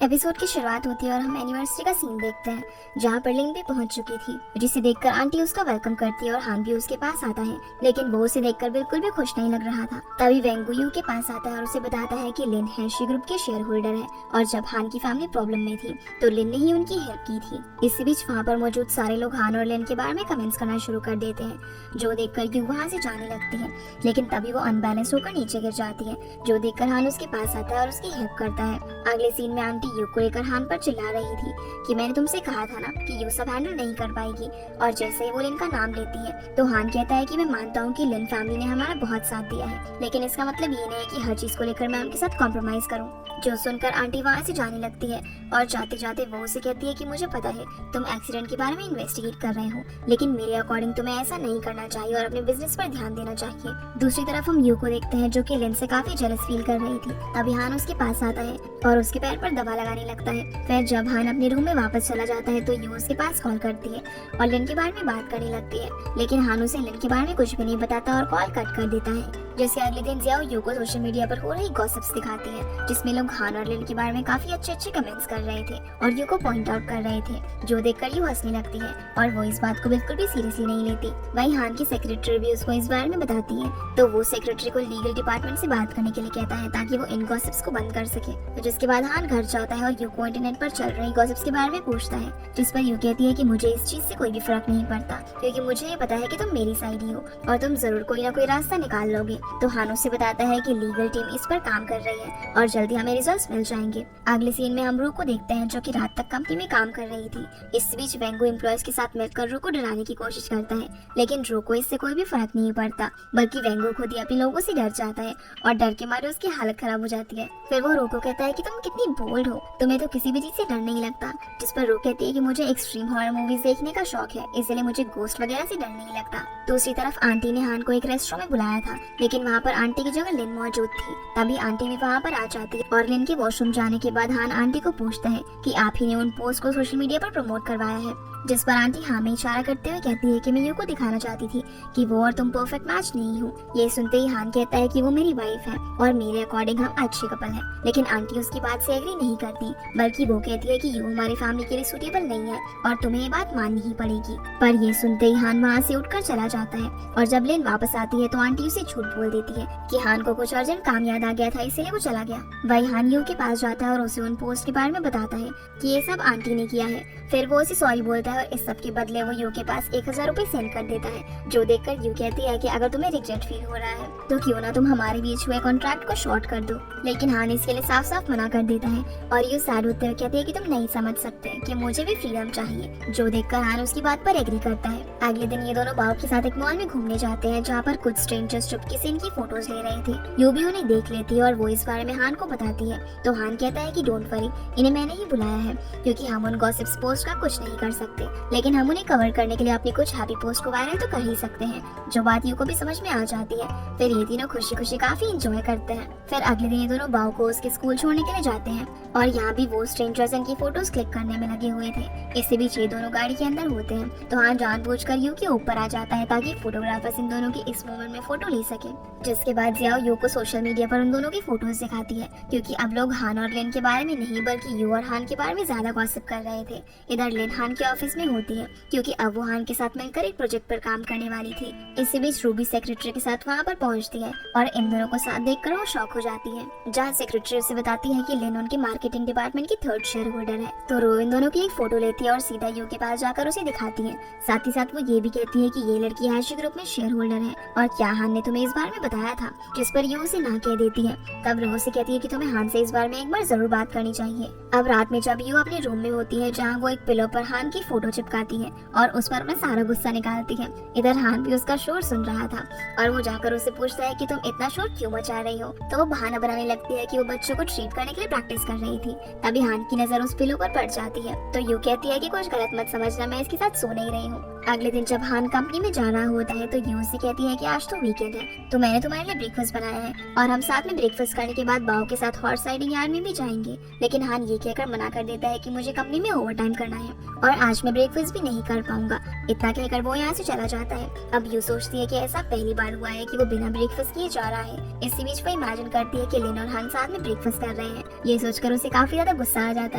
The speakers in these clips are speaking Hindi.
एपिसोड की शुरुआत होती है और हम एनिवर्सरी का सीन देखते हैं जहाँ पर लिन भी पहुंच चुकी थी, जिसे देखकर आंटी उसका वेलकम करती है और हान भी उसके पास आता है, लेकिन वो उसे देखकर बिल्कुल भी खुश नहीं लग रहा था। तभी वेंगू यू के पास आता है और उसे बताता है कि लिन हैशी ग्रुप के शेयर होल्डर है और जब हान की फैमिली प्रॉब्लम में थी तो लिन ने ही उनकी हेल्प की थी। इसी बीच वहाँ पर मौजूद सारे लोग हान और लिन के बारे में कमेंट्स करना शुरू कर देते हैं, जो देखकर यू वहाँ से जाने लगती है, लेकिन तभी वो अनबैलेंस होकर नीचे गिर जाती है, जो देखकर हान उसके पास आता है और उसकी हेल्प करता है। अगले सीन में आंटी यू को लेकर हान पर चिल्ला रही थी कि मैंने तुमसे कहा था ना कि यू सब हैंडल नहीं कर पाएगी, और जैसे ही वो लिन का नाम लेती है तो हान कहता है कि मैं मानता हूँ कि लिन फैमिली ने हमारा बहुत साथ दिया है, लेकिन इसका मतलब ये नहीं है कि हर चीज को लेकर मैं उनके साथ कॉम्प्रोमाइज करूँ। जो सुनकर आंटी वहाँ से जाने लगती है और जाते जाते वो उसे कहती है कि मुझे पता है तुम एक्सीडेंट के बारे में इन्वेस्टिगेट कर रहे हो, लेकिन मेरे अकॉर्डिंग तुम्हें ऐसा नहीं करना चाहिए और अपने बिजनेस पर ध्यान देना चाहिए। दूसरी तरफ हम यू को देखते हैं जो कि लिन से काफी जेलस फील कर रही थी। तभी हान उसके पास आता है और उसके पैर पर दबा लगाने लगता है। फिर जब हान अपने रूम में वापस चला जाता है तो यू उसके पास कॉल करती है और लिन के बारे में बात करने लगती है, लेकिन हान उसे लिन के बारे में कुछ भी नहीं बताता और कॉल कट कर देता है। जैसे अगले दिन जियाओ यू को सोशल मीडिया पर हो रही गॉसिप्स दिखाती है, जिसमें लोग हान और लिन के बारे में काफी अच्छे कमेंट्स कर रहे थे और यू को पॉइंट आउट कर रहे थे, जो देखकर यू हंसने लगती है और वो इस बात को बिल्कुल भी सीरियसली नहीं लेती। वहीं हान की सेक्रेटरी भी उसको इस बारे में बताती है, तो वो सेक्रेटरी को लीगल डिपार्टमेंट से बात करने के लिए कहता है ताकि वो इन गॉसिप्स को बंद कर सके। तो जिसके बाद हान घर जाता है और यू को इंटरनेट पर चल रही गॉसिप्स के बारे में पूछता है, जिस पर यू कहती है कि मुझे इस चीज से कोई भी फर्क नहीं पड़ता, क्योंकि मुझे ये पता है कि तुम मेरी साइड ही हो और तुम जरूर कोई ना कोई रास्ता निकाल लोगे। तो हान उसे बताता है कि लीगल टीम इस पर काम कर रही है और जल्दी हमें रिजल्ट्स मिल जाएंगे। अगले सीन में हम रू को देखते हैं जो कि रात तक कंपनी में काम कर रही थी। इस बीच वेंगू एम्प्लॉयज के साथ मिलकर रू को डराने की कोशिश करता है, लेकिन रू को इससे कोई भी फर्क नहीं पड़ता, बल्कि वेंगू खुद ही अपने लोगों से डर जाता है और डर के मारे उसकी हालत खराब हो जाती है। फिर वो रू को कहता है कि तुम कितनी बोल्ड हो, तुम्हें तो किसी भी चीज से डर नहीं लगता। जिस पर रू कहती है कि मुझे एक्सट्रीम हॉरर मूवीज देखने का शौक है, इसलिए मुझे गोस्ट वगैरह से डर नहीं लगता। दूसरी तरफ आंटी ने हान को एक रेस्टोरेंट में बुलाया था, लेकिन वहाँ पर आंटी की जगह लिन मौजूद थी। तभी आंटी भी वहाँ पर आ जाती है और लिन के वॉशरूम जाने के बाद हान आंटी को पूछता है कि आप ही ने उन पोस्ट को सोशल मीडिया पर प्रमोट करवाया है, जिस पर आंटी हाँ में इशारा करते हुए कहती है कि मैं यू को दिखाना चाहती थी कि वो और तुम परफेक्ट मैच नहीं हो। ये सुनते ही हान कहता है कि वो मेरी वाइफ है और मेरे अकॉर्डिंग हम अच्छे कपल हैं, लेकिन आंटी उसकी बात से एग्री नहीं करती, बल्कि वो कहती है कि यू हमारी फैमिली के लिए सूटेबल नहीं है और तुम्हें ये बात माननी ही पड़ेगी। पर ये सुनते ही हान वहाँ से उठकर चला जाता है और जब लिन वापस आती है तो आंटी उसे झूठ बोल देती है कि हान को कुछ अर्जेंट काम याद आ गया था, इसलिए वो चला गया। वही हान यू के पास जाता है और उसे उन पोस्ट के बारे में बताता है कि ये सब आंटी ने किया है। फिर वो उसे सॉरी बोलता है और इस सब के बदले वो यू के पास 1000 रुपए सेंड कर देता है, जो देखकर यू कहती है कि अगर तुम्हें रिग्रेट फील हो रहा है तो क्यों ना तुम हमारे बीच हुए कॉन्ट्रैक्ट को शॉर्ट कर दो। लेकिन हान इसके लिए साफ साफ मना कर देता है और यू सैड होते हुए कहती है कि तुम नहीं समझ सकते कि मुझे भी फ्रीडम चाहिए, जो देखकर हान उसकी बात पर एग्री करता है। अगले दिन ये दोनों बाव के साथ एक मॉल में घूमने जाते हैं, जहाँ पर कुछ स्ट्रेंजर्स चुपके से इनकी फोटोज ले रहे थे। यू भी उन्हें देख लेती है और वो इस बारे में हान को बताती है, तो हान कहता है कि डोंट वरी, इन्हें मैंने ही बुलाया है क्योंकि हम उन गॉसिप्स पोस्ट का कुछ नहीं कर सकते, लेकिन हम उन्हें कवर करने के लिए अपनी कुछ हैप्पी पोस्ट को वायरल तो कर ही सकते हैं, जो बात यू को भी समझ में आ जाती है। फिर ये तीनों खुशी खुशी काफी इंजॉय करते हैं। फिर अगले दिन ये दोनों बाव को उसके स्कूल छोड़ने के लिए जाते हैं और यहाँ भी वो स्ट्रेंजर्स इनकी फोटोज क्लिक करने में लगे हुए थे। इसी बीच ये दोनों गाड़ी के अंदर होते हैं, तो हाँ जानबूझकर यू के ऊपर आ जाता है ताकि फोटोग्राफर्स इन दोनों की इस मोमेंट में फोटो ले सके। जिसके बाद जियाओ यू को सोशल मीडिया पर उन दोनों की फोटोज दिखाती है, क्योंकि अब लोग हान और लिन के बारे में नहीं बल्कि यू और हान के बारे में ज्यादा गॉसिप कर रहे थे। इधर लिन हान के ऑफिस में होती है, क्योंकि अब वो हान के साथ मिलकर एक प्रोजेक्ट पर काम करने वाली थी। इसी बीच रूबी सेक्रेटरी के साथ वहाँ पर पहुँचती है और इन दोनों को साथ देखकर वो शॉक हो जाती है, जहाँ सेक्रेटरी उसे बताती है कि लिन उनके मार्केटिंग डिपार्टमेंट की 3rd शेयर होल्डर है। तो रो इन दोनों की एक फोटो लेती है और सीधा यू के पास जाकर उसे दिखाती है। साथ ही साथ वो ये भी कहती है कि ये लड़की हैशी ग्रुप में शेयर होल्डर है और क्या हान ने तुम्हें इस बारे में बताया था, जिस पर यू उसे ना कह देती है। तब रो से कहती है कि तुम्हें हान से इस बारे में एक बार जरूर बात करनी चाहिए। अब रात में जब यू अपने रूम में होती है, जहाँ वो एक पिलो पर हान की फोटो चिपकाती है और उस पर अपना सारा गुस्सा निकालती है। इधर हान भी उसका शोर सुन रहा था और वो जाकर उसे पूछता है कि तुम इतना शोर क्यों मचा रही हो। तो वो बहाना बनाने लगती है कि वो बच्चों को ट्रीट करने के लिए प्रैक्टिस कर रही थी। तभी हान की नजर उस पिलो पर पड़ जाती है, तो यू कहती है कि कुछ गलत मत समझना, मैं इसके साथ सो नहीं रही हूँ। अगले दिन जब हान कंपनी में जाना होता है तो यू से कहती है कि आज तो वीकेंड है, तो मैंने तुम्हारे लिए ब्रेकफास्ट बनाया है और हम साथ में ब्रेकफास्ट करने के बाद बाओ के साथ हॉर्स राइडिंग यार्ड में भी जाएंगे। लेकिन हान ये कहकर मना कर देता है कि मुझे कंपनी में ओवर टाइम करना है और आज मैं ब्रेकफास्ट भी नहीं कर पाऊंगा। इतना कहकर वो यहाँ से चला जाता है। अब यू सोचती है कि ऐसा पहली बार हुआ है कि वो बिना ब्रेकफास्ट किए जा रहा है। इसी बीच वो इमेजिन करती है कि लिन और हान साथ में ब्रेकफास्ट कर रहे हैं। ये सोचकर उसे काफी ज्यादा गुस्सा आ जाता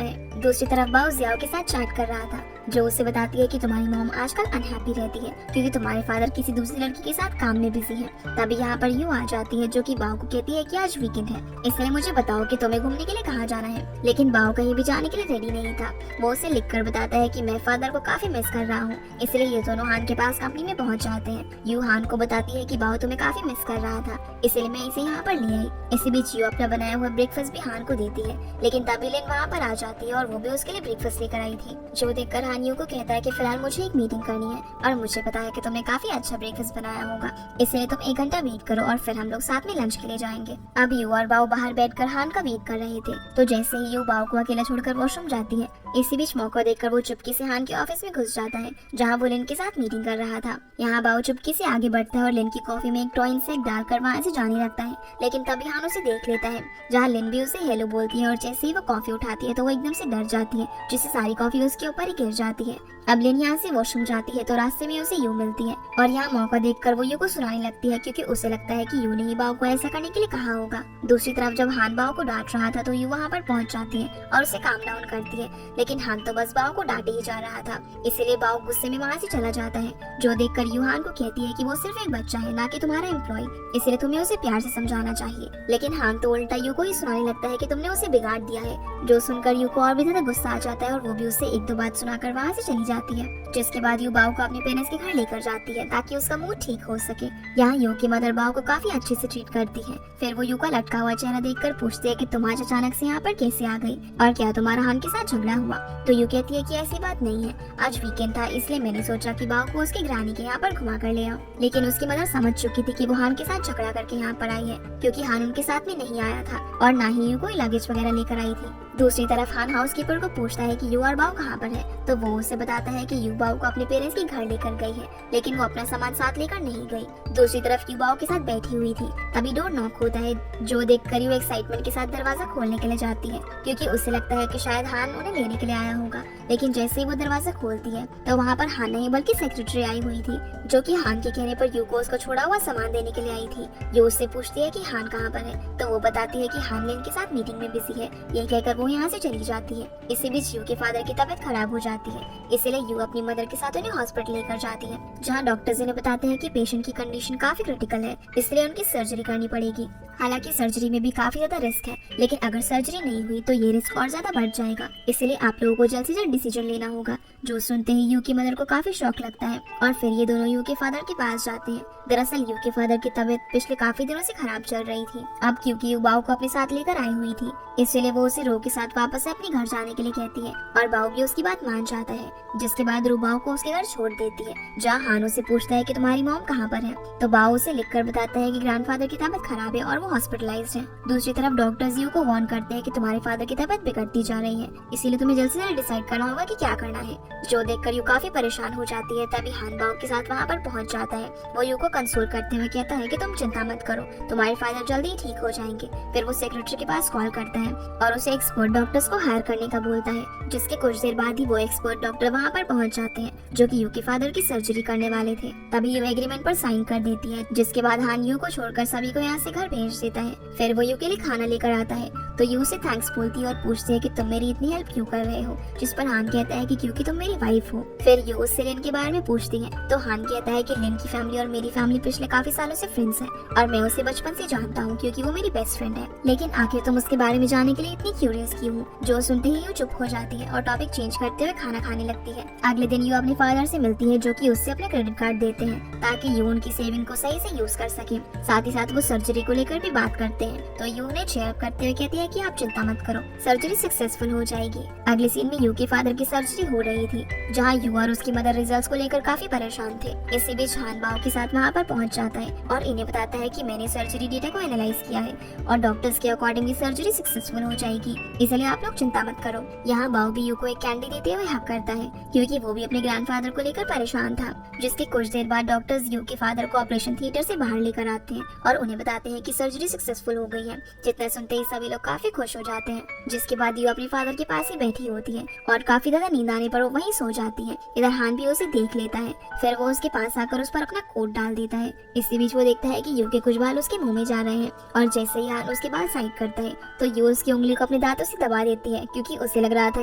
है। दूसरी तरफ बाओ जियाओ के साथ चैट कर रहा था, जो उसे बताती है कि तुम्हारी मॉम आजकल अनहैप्पी रहती है क्योंकि तुम्हारे फादर किसी दूसरी लड़की के साथ काम में बिजी है। तभी यहाँ पर यू आ जाती है जो कि बाओ को कहती है कि आज वीकेंड है, इसलिए मुझे बताओ कि तुम्हें घूमने के लिए कहाँ जाना है। लेकिन बाओ कहीं भी जाने के लिए रेडी नहीं था। वो उसे लिखकर बताता है कि मैं फादर को काफी मिस कर रहा हूँ, इसलिए ये दोनों हान के पास कंपनी में पहुँच जाते हैं। यू हान को बताती है कि बाओ तुम्हें काफी मिस कर रहा था, इसलिए मैं इसे यहाँ पर ले आई। इसी बीच यू अपना बनाया हुआ ब्रेकफास्ट भी हान को देती है, लेकिन तभी लिन वहाँ पर आ जाती है और वो भी उसके लिए ब्रेकफास्ट लेकर आई थी। जो देखकर हान यू को कहता है कि फिलहाल मुझे एक मीटिंग करनी है और मुझे पता है कि तुमने काफी अच्छा ब्रेकफास्ट बनाया होगा, इसलिए तुम 1 घंटा वेट करो और फिर हम लोग साथ में लंच के लिए जाएंगे। अब यू और बाओ बाहर बैठकर हान का वेट कर रहे थे, तो जैसे ही यू बाओ को अकेला छोड़कर वॉशरूम जाती है, इसी बीच मौका देखकर वो चुपके से हान के ऑफिस में घुस जाता है जहाँ वो लिन के साथ मीटिंग कर रहा था। यहाँ बाओ चुपके से आगे बढ़ता है और लिन की कॉफी में एक टॉय इंसेक्ट डालकर वहाँ से जाने लगता है, लेकिन तभी हान उसे देख लेता है। जहाँ लिन भी उसे हेलो बोलती है और जैसे ही वो कॉफी उठाती है तो वो एकदम से डर जाती है, जिससे सारी कॉफी उसके ऊपर ही गिर जाती है। अब लिन यहाँ से वॉशरूम जाती है तो रास्ते में उसे यू मिलती है और यहाँ मौका देखकर वो यू को सुनाने लगती है क्योंकि उसे लगता है कि यू ने ही बाओ को ऐसा करने के लिए कहा होगा। दूसरी तरफ जब हान बाओ को डांट रहा था तो यू वहाँ पर पहुँच जाती है और उसे काम डाउन करती है, लेकिन हान तो बस बाओ को डांटे ही जा रहा था, इसीलिए बाओ गुस्से में वहाँ से चला जाता है। जो देखकर यू हान को कहती है कि वो सिर्फ एक बच्चा है, ना कि तुम्हारा एम्प्लॉय, इसलिए तुम्हें उसे प्यार से समझाना चाहिए। लेकिन हान तो उल्टा यू को ही सुनाने लगता है कि तुमने उसे बिगाड़ दिया है। जो सुनकर यू को और भी ज्यादा गुस्सा आ जाता है और वो भी उससे 1-2 बात सुनाकर वहाँ से चली जाती है। जिसके बाद यू बाओ को अपने पेरेंट्स के घर लेकर जाती है ताकि उसका मूड ठीक हो सके। यहाँ यू की मदर बाओ को काफी अच्छे से ट्रीट करती है। फिर वो यू का लटका हुआ चेहरा देखकर पूछती है कि तुम आज अचानक से यहाँ पर कैसे आ गई और क्या तुम्हारा हान के साथ झगड़ा हुआ। तो यू कहती है कि ऐसी बात नहीं है, आज वीकेंड था इसलिए मैंने सोचा कि बाओ को उसकी ग्रानी के यहाँ पर घुमा कर ले आओ। लेकिन उसकी मदर समझ चुकी थी कि वो हान के साथ झगड़ा करके यहाँ पर आई है क्योंकि हान उनके साथ में नहीं आया था और ना ही यू कोई लगेज वगैरह लेकर आई थी। दूसरी तरफ हान हाउसकीपर को पूछता है कि यू और बाओ कहाँ पर है, तो वो उसे बताता है कि यू बाओ को अपने पेरेंट्स के घर लेकर गई है, लेकिन वो अपना सामान साथ लेकर नहीं गई। दूसरी तरफ यू बाओ के साथ बैठी हुई थी, तभी डोर नॉक होता है। जो देखकर यू एक्साइटमेंट के साथ दरवाजा खोलने के लिए जाती है क्योंकि उसे लगता है कि शायद हान उन्हें लेने के लिए आया होगा। लेकिन जैसे ही वो दरवाजा खोलती है तो वहाँ पर हान नहीं बल्कि सेक्रेटरी आई हुई थी, जो कि हान के कहने पर यू को उसको छोड़ा हुआ सामान देने के लिए आई थी। यू उससे पूछती है कि हान कहाँ पर है, तो वो बताती है कि हान लिन के साथ मीटिंग में बिजी है। ये कहकर वो यहाँ से चली जाती है। इसी बीच यू के फादर की तबीयत खराब हो जाती है, इसलिए यू अपनी मदर के साथ उन्हें हॉस्पिटल लेकर जाती है, जहाँ डॉक्टर्स इन्हें बताते हैं कि पेशेंट की कंडीशन काफी क्रिटिकल है, इसलिए उनकी सर्जरी करनी पड़ेगी। हालांकि सर्जरी में भी काफी ज्यादा रिस्क है, लेकिन अगर सर्जरी नहीं हुई तो ये रिस्क और ज्यादा बढ़ जाएगा, इसलिए आप लोगों को जल्द से जल्द डिसीजन लेना होगा। जो सुनते ही यू की मदर को काफी शौक लगता है और फिर ये दोनों यू के फादर के पास जाते हैं। दरअसल यू के फादर की तबीयत पिछले काफी दिनों से खराब चल रही थी। अब क्योंकि यू बाओ को अपने साथ लेकर आई हुई थी, इसलिए वो उसे रो के साथ वापस से अपने घर जाने के लिए कहती है और बाओ भी उसकी बात मान जाता है। जिसके बाद रू बाओ को उसके घर छोड़ देती है, जहाँ हान से पूछता है कि तुम्हारी मॉम कहाँ पर है, तो बाओ उसे लिखकर बताता है कि ग्रैंडफादर की तबीयत खराब है और वो हॉस्पिटलाइज्ड है। दूसरी तरफ डॉक्टर्स यू को वार्न करते हैं कि तुम्हारे फादर की तबीयत बिगड़ती जा रही है, इसीलिए तुम्हें जल्द से जल्द डिसाइड करना होगा कि क्या करना है। जो देखकर यू काफी परेशान हो जाती है। तभी हान बाओ के साथ वहाँ पर पहुँच जाता है। वो यू को कंसोल करते हुए कहता है कि तुम चिंता मत करो, तुम्हारे फादर जल्दी ही ठीक हो जाएंगे। फिर वो सेक्रेटरी के पास कॉल करता है और उसे एक्सपर्ट डॉक्टर्स को हायर करने का बोलता है, जिसके कुछ देर बाद ही वो एक्सपर्ट डॉक्टर वहाँ पर पहुँच जाते हैं, जो कि यू के फादर की सर्जरी करने वाले थे। तभी यू एग्रीमेंट पर साइन कर देती है, जिसके बाद हान यू को छोड़कर सभी को यहाँ से घर भेज देता है। फिर वो यू के लिए खाना लेकर आता है, तो यू से थैंक्स बोलती है और पूछती है कि तुम मेरी इतनी हेल्प क्यों कर रहे हो, जिस पर हान कहता है कि क्योंकि तुम मेरी वाइफ हो। फिर यू उससे लिन के बारे में पूछती है, तो हान कहता है कि लिन की फैमिली और मेरी फैमिली पिछले काफी सालों से फ्रेंड्स है और मैं उसे बचपन से जानता हूँ क्योंकि वो मेरी बेस्ट फ्रेंड है। लेकिन आखिर तुम उसके बारे में जानने के लिए इतनी क्यूरियस क्यों हो। जो सुनते ही यू चुप हो जाती है और टॉपिक चेंज करते हुए खाना खाने लगती है। अगले दिन यू अपने फादर से मिलती है, जो कि उससे अपने क्रेडिट कार्ड देते हैं ताकि यू उनकी सेविंग को सही से यूज कर सके। साथ ही साथ वो सर्जरी को लेकर भी बात करते हैं। तो यू ने चेयर अप करते हुए कहती है कि आप चिंता मत करो, सर्जरी सक्सेसफुल हो जाएगी। अगले सीन में यू के फादर की सर्जरी हो रही थी, जहाँ यू और उसकी मदर रिजल्ट्स को लेकर काफी परेशान थे। इसी बीच हान बाओ के साथ वहाँ पर पहुँच जाता है और इन्हें बताता है कि मैंने सर्जरी डेटा को एनालाइज किया है और डॉक्टर्स के अकॉर्डिंग सर्जरी सक्सेसफुल हो जाएगी, इसलिए आप लोग चिंता मत करो। यहाँ बाओ भी यू को एक कैंडी देते हुए हक करता है, क्योंकि वो भी अपने ग्रैंडफादर को लेकर परेशान था। जिसके कुछ देर बाद डॉक्टर्स यू के फादर को ऑपरेशन थिएटर से बाहर लेकर आते हैं और उन्हें बताते हैं कि सर्जरी सक्सेसफुल हो गई है। जितना सुनते ही सभी लोग काफी खुश हो जाते हैं। जिसके बाद यू अपने फादर के पास ही बैठी होती है और काफी ज्यादा नींद आने पर वो वहीं सो जाती है। इधर हान भी उसे देख लेता है, फिर वो उसके पास आकर उस पर अपना कोट डाल देता है। इसी बीच वो देखता है कि यू के कुछ बाल उसके मुंह में जा रहे हैं और जैसे ही हान उसके बाल साइड करता है तो यू उसकी उंगली को अपने दांतों से दबा देती है, क्योंकि उसे लग रहा था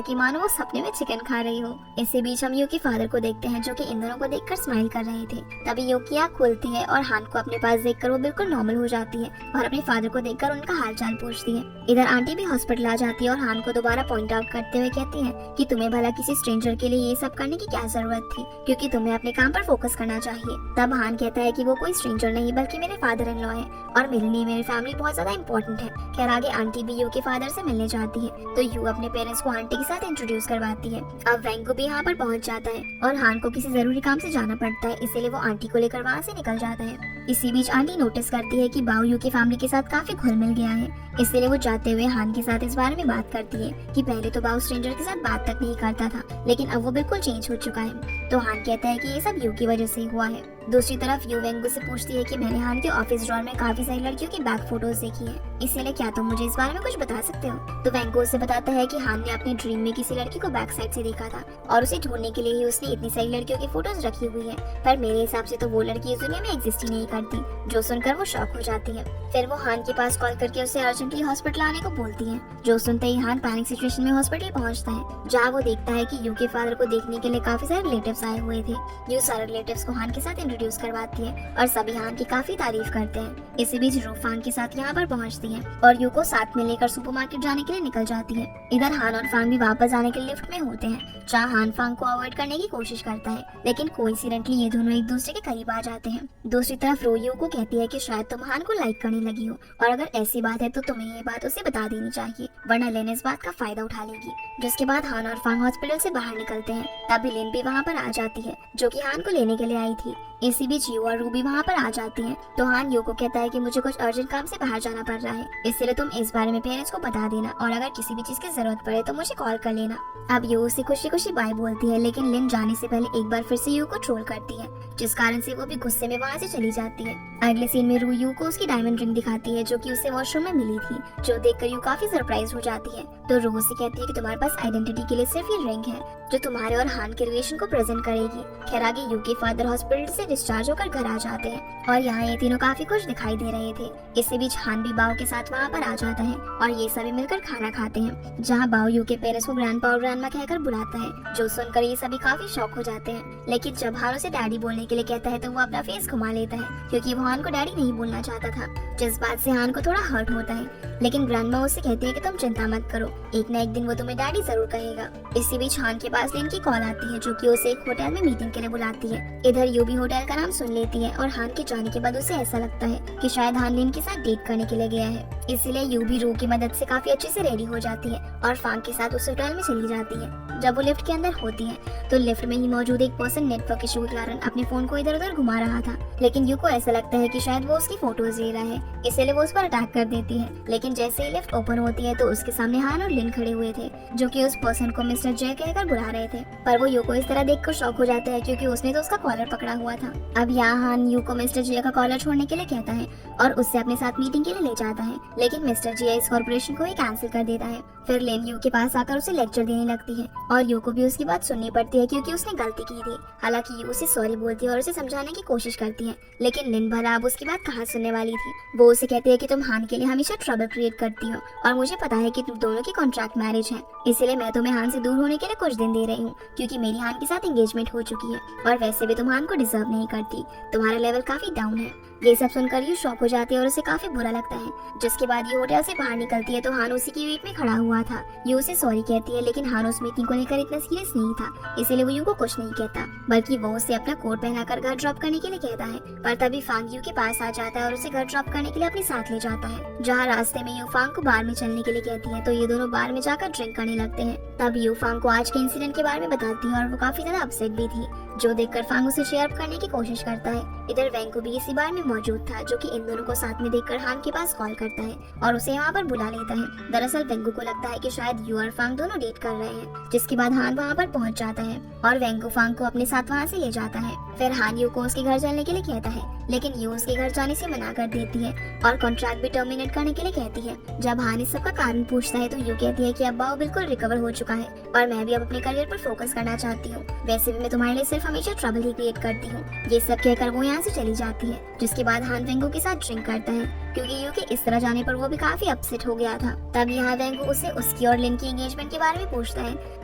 कि मानो वो सपने में चिकन खा रही हो। इसी बीच हम यू के फादर को देखते हैं, जो कि इन दोनों को देखकर स्माइल कर रहे थे। तभी यू की आँख खुलती है और हान को अपने पास देखकर वो बिल्कुल नॉर्मल हो जाती है और अपने फादर को देखकर उनका हालचाल पूछती है। इधर आंटी भी हॉस्पिटल आ जाती है और हान को दोबारा पॉइंट आउट करते हुए कहती है कि तुम्हें भला किसी स्ट्रेंजर के लिए ये सब करने की क्या जरूरत थी, क्योंकि तुम्हें अपने काम पर फोकस करना चाहिए। तब हान कहता है कि वो कोई स्ट्रेंजर नहीं बल्कि मेरे फादर इन लॉ है और मेरे लिए मेरी फैमिली बहुत ज्यादा इम्पोर्टेंट है। खैर आगे आंटी भी यू के फादर से मिलने जाती है, तो यू अपने पेरेंट्स को आंटी के साथ इंट्रोड्यूस करवाती है। अब वेंगू भी यहाँ पर पहुँच जाता है और हान को किसी जरूरी काम से जाना पड़ता है, इसीलिए वो आंटी को लेकर वहाँ से निकल जाता है। इसी बीच आंटी नोटिस करती है कि बाओ यू की फैमिली के साथ काफी घुल मिल गया है, इसलिए वो जाते हुए हान के साथ इस बारे में बात करती है कि पहले तो बाओ स्ट्रेंजर के साथ बात तक नहीं करता था, लेकिन अब वो बिल्कुल चेंज हो चुका है। तो हान कहता है कि ये सब यू की वजह से हुआ है। दूसरी तरफ यू वेंगू से पूछती है कि मैंने हान के ऑफिस ड्रॉर में काफी सारी लड़कियों की बैक फोटोज देखी है, इसलिए क्या तुम मुझे इस बारे में कुछ बता सकते हो। तो वेंगू उसे बताता है कि हान ने अपने ड्रीम में किसी लड़की को बैक साइड से देखा था और उसे ढूंढने के लिए ही उसने इतनी सारी लड़कियों की फोटोज रखी हुई है, पर मेरे हिसाब से तो वो लड़की इस दुनिया में एग्जिस्ट ही नहीं करती। जो सुनकर वो शॉक हो जाती है। फिर वो हान के पास कॉल करके उसे अर्जेंटली हॉस्पिटल आने को बोलती है। जो सुनते ही हान पैनिक सिचुएशन में हॉस्पिटल पहुंचता है, जहाँ वो देखता है कि यू के फादर को देखने के लिए काफी सारे रिलेटिव्स आए हुए थे। यू सारे रिलेटिव्स को हान के साथ इंट्रोड्यूस करवाती है और सभी हान की काफी तारीफ करते हैं। इसी बीच रूफ हान के साथ यहाँ पर पहुँचती है और यू को साथ में लेकर सुपरमार्केट जाने के लिए निकल जाती है। इधर हान और फांग भी वापस जाने के लिए लिफ्ट में होते हैं, जहाँ हान फांग को अवॉइड करने की कोशिश करता है, लेकिन कोइंसिडेंटली ये दोनों एक दूसरे के करीब आ जाते हैं। दूसरी तरफ रो यू को कहती है कि शायद तुम हान को लाइक करने लगी हो और अगर ऐसी बात है तो तुम्हें ये बात उसे बता देनी चाहिए, वरना लेन इस बात का फायदा उठा लेगी। जिसके बाद हान और फांग हॉस्पिटल से बाहर निकलते हैं। तभी लिन भी वहाँ पर आ जाती है, जो कि हान को लेने के लिए आई थी। इसी बीच यू और रूबी वहाँ पर आ जाती हैं। तो हान यू को कहता है कि मुझे कुछ अर्जेंट काम से बाहर जाना पड़ रहा है, इसलिए तुम इस बारे में पेरेंट्स को बता देना और अगर किसी भी चीज की जरूरत पड़े तो मुझे कॉल कर लेना। अब यू उसे खुशी खुशी बाय बोलती है, लेकिन लिन जाने से पहले एक बार फिर से यू को ट्रोल करती है, जिस कारण से वो भी गुस्से में वहाँ से चली जाती है। अगले सीन में रू यू को उसकी डायमंड रिंग दिखाती है, जो कि उसे वॉशरूम में मिली थी, जो देखकर यू काफी सरप्राइज हो जाती है। तो रू उसे कहती है कि तुम्हारे पास आइडेंटिटी के लिए सिर्फ ये रिंग है, जो तुम्हारे और हान के रिलेशन को प्रेजेंट करेगी। खैर आगे यू के फादर हॉस्पिटल से डिस्चार्ज होकर घर आ जाते हैं और यहाँ ये तीनों काफी खुश दिखाई दे रहे थे। इसी बीच हान भी बाओ के साथ वहाँ पर आ जाता है और ये सभी मिलकर खाना खाते हैं, जहाँ बाओ यू के पेरेंट्स को ग्रैंडपा और ग्रैंडमा कहकर बुलाता है, जो सुनकर ये सभी काफी शॉक हो जाते हैं। लेकिन जब हान उसे डैडी बोलने के लिए कहता है तो वो अपना फेस घुमा लेता है, क्योंकि वो हान को डैडी नहीं बोलना चाहता था, जिस बात से हान को थोड़ा हर्ट होता है। लेकिन ग्रैंडमा उससे कहती है कि तुम चिंता मत करो, एक न एक दिन वो तुम्हें डैडी जरूर कहेगा। इसी बीच हान के पास लिन की कॉल आती है, जो कि उसे एक होटल में मीटिंग के लिए बुलाती है। इधर यू भी होटल का नाम सुन लेती है और हान के जाने के बाद उसे ऐसा लगता है कि शायद हान लिन के साथ डेट करने के लिए गया है, इसलिए यू भी रू की मदद से काफी अच्छे से रेडी हो जाती है और फांग के साथ उस होटल में चली जाती है। जब वो लिफ्ट के अंदर होती है तो लिफ्ट में ही मौजूद एक पर्सन नेटवर्क इशू के कारण अपने फोन को इधर उधर घुमा रहा था, लेकिन यू को ऐसा लगता है कि शायद वो उसकी फोटोज ले रहा है, इसलिए वो उस पर अटैक कर देती है। लेकिन जैसे ही लिफ्ट ओपन होती है तो उसके सामने हान और लिन खड़े हुए थे, जो कि उस पर्सन को मिस्टर जय कहकर बुला रहे थे, पर वो यू को इस तरह देखकर शॉक हो जाता है, क्योंकि उसने तो उसका कॉलर पकड़ा हुआ था। अब यहाँ हान यू को मिस्टर जय का कॉलर छोड़ने के लिए कहता है और उससे अपने साथ मीटिंग के लिए ले जाता है, लेकिन मिस्टर जय इस कॉर्पोरेशन को ही कैंसिल कर देता है। फिर लिन यू के पास आकर उसे लेक्चर देने लगती है और यू को भी उसकी बात सुननी पड़ती है, क्योंकि उसने गलती की थी। हालांकि यू उसे सॉरी बोलती है और उसे समझाने की कोशिश करती है, लेकिन लिन भला अब उसकी बात कहाँ सुनने वाली थी। वो उसे कहती है कि तुम हान के लिए हमेशा ट्रबल क्रिएट करती हो और मुझे पता है कि तुम दोनों की कॉन्ट्रैक्ट मैरिज है, इसलिए मैं तुम्हें हान से दूर होने के लिए कुछ दिन दे रही हूँ, क्योंकि मेरी हान के साथ एंगेजमेंट हो चुकी है और वैसे भी तुम हान को डिजर्व नहीं करती, तुम्हारा लेवल काफी डाउन है। ये सब सुनकर यू शॉक हो जाती है और उसे काफी बुरा लगता है। जिसके बाद ये होटल से बाहर निकलती है तो हान उसी की वेट में खड़ा हुआ था। यू उसे सॉरी कहती है, लेकिन हान उस मीटिंग को लेकर इतना सीरियस नहीं था, इसीलिए वो यू को कुछ नहीं कहता, बल्कि वो उसे अपना कोट पहनाकर घर ड्रॉप करने के लिए कहता है। पर तभी फांग यू के पास आ जाता है और उसे घर ड्रॉप करने के लिए अपने साथ ले जाता है। जहाँ रास्ते में यू फांग को बार में चलने के लिए कहती है तो ये दोनों बार में जाकर ड्रिंक करने लगते हैं। तब यू फांग को आज के इंसिडेंट के बारे में बताती है और वो काफी ज्यादा अपसेट भी थी, जो देखकर फांग उसे शेयर करने की कोशिश करता है। इधर वेंकू भी इसी बार में मौजूद था, जो कि इन दोनों को साथ में देखकर हान के पास कॉल करता है और उसे वहाँ पर बुला लेता है। दरअसल वेंकू को लगता है कि शायद यू और फांग दोनों डेट कर रहे हैं। जिसके बाद हान वहाँ पर पहुँच जाता है और वेंकू फांग को अपने साथ वहाँ से ले जाता है। फिर हान यू को उसके घर चलने के लिए कहता है, लेकिन यू उसके घर जाने से मना कर देती है और कॉन्ट्रैक्ट भी टर्मिनेट करने के लिए कहती है। जब हान इस सबका कारण पूछता है तो यू कहती है कि अब बाव बिल्कुल रिकवर हो चुका है और मैं भी अब अपने करियर पर फोकस करना चाहती हूँ। वैसे भी मैं तुम्हारे लिए सिर्फ हमेशा ट्रबल ही क्रिएट करती हूँ। ये सब कहकर वो यहाँ से चली जाती है। जिसके बाद हान वेंगू के साथ ड्रिंक करता है, क्योंकि यू के इस तरह जाने पर वो भी काफी अपसेट हो गया था। तब यहाँ वेंगू उसे उसकी और लिन की एंगेजमेंट के बारे में पूछता है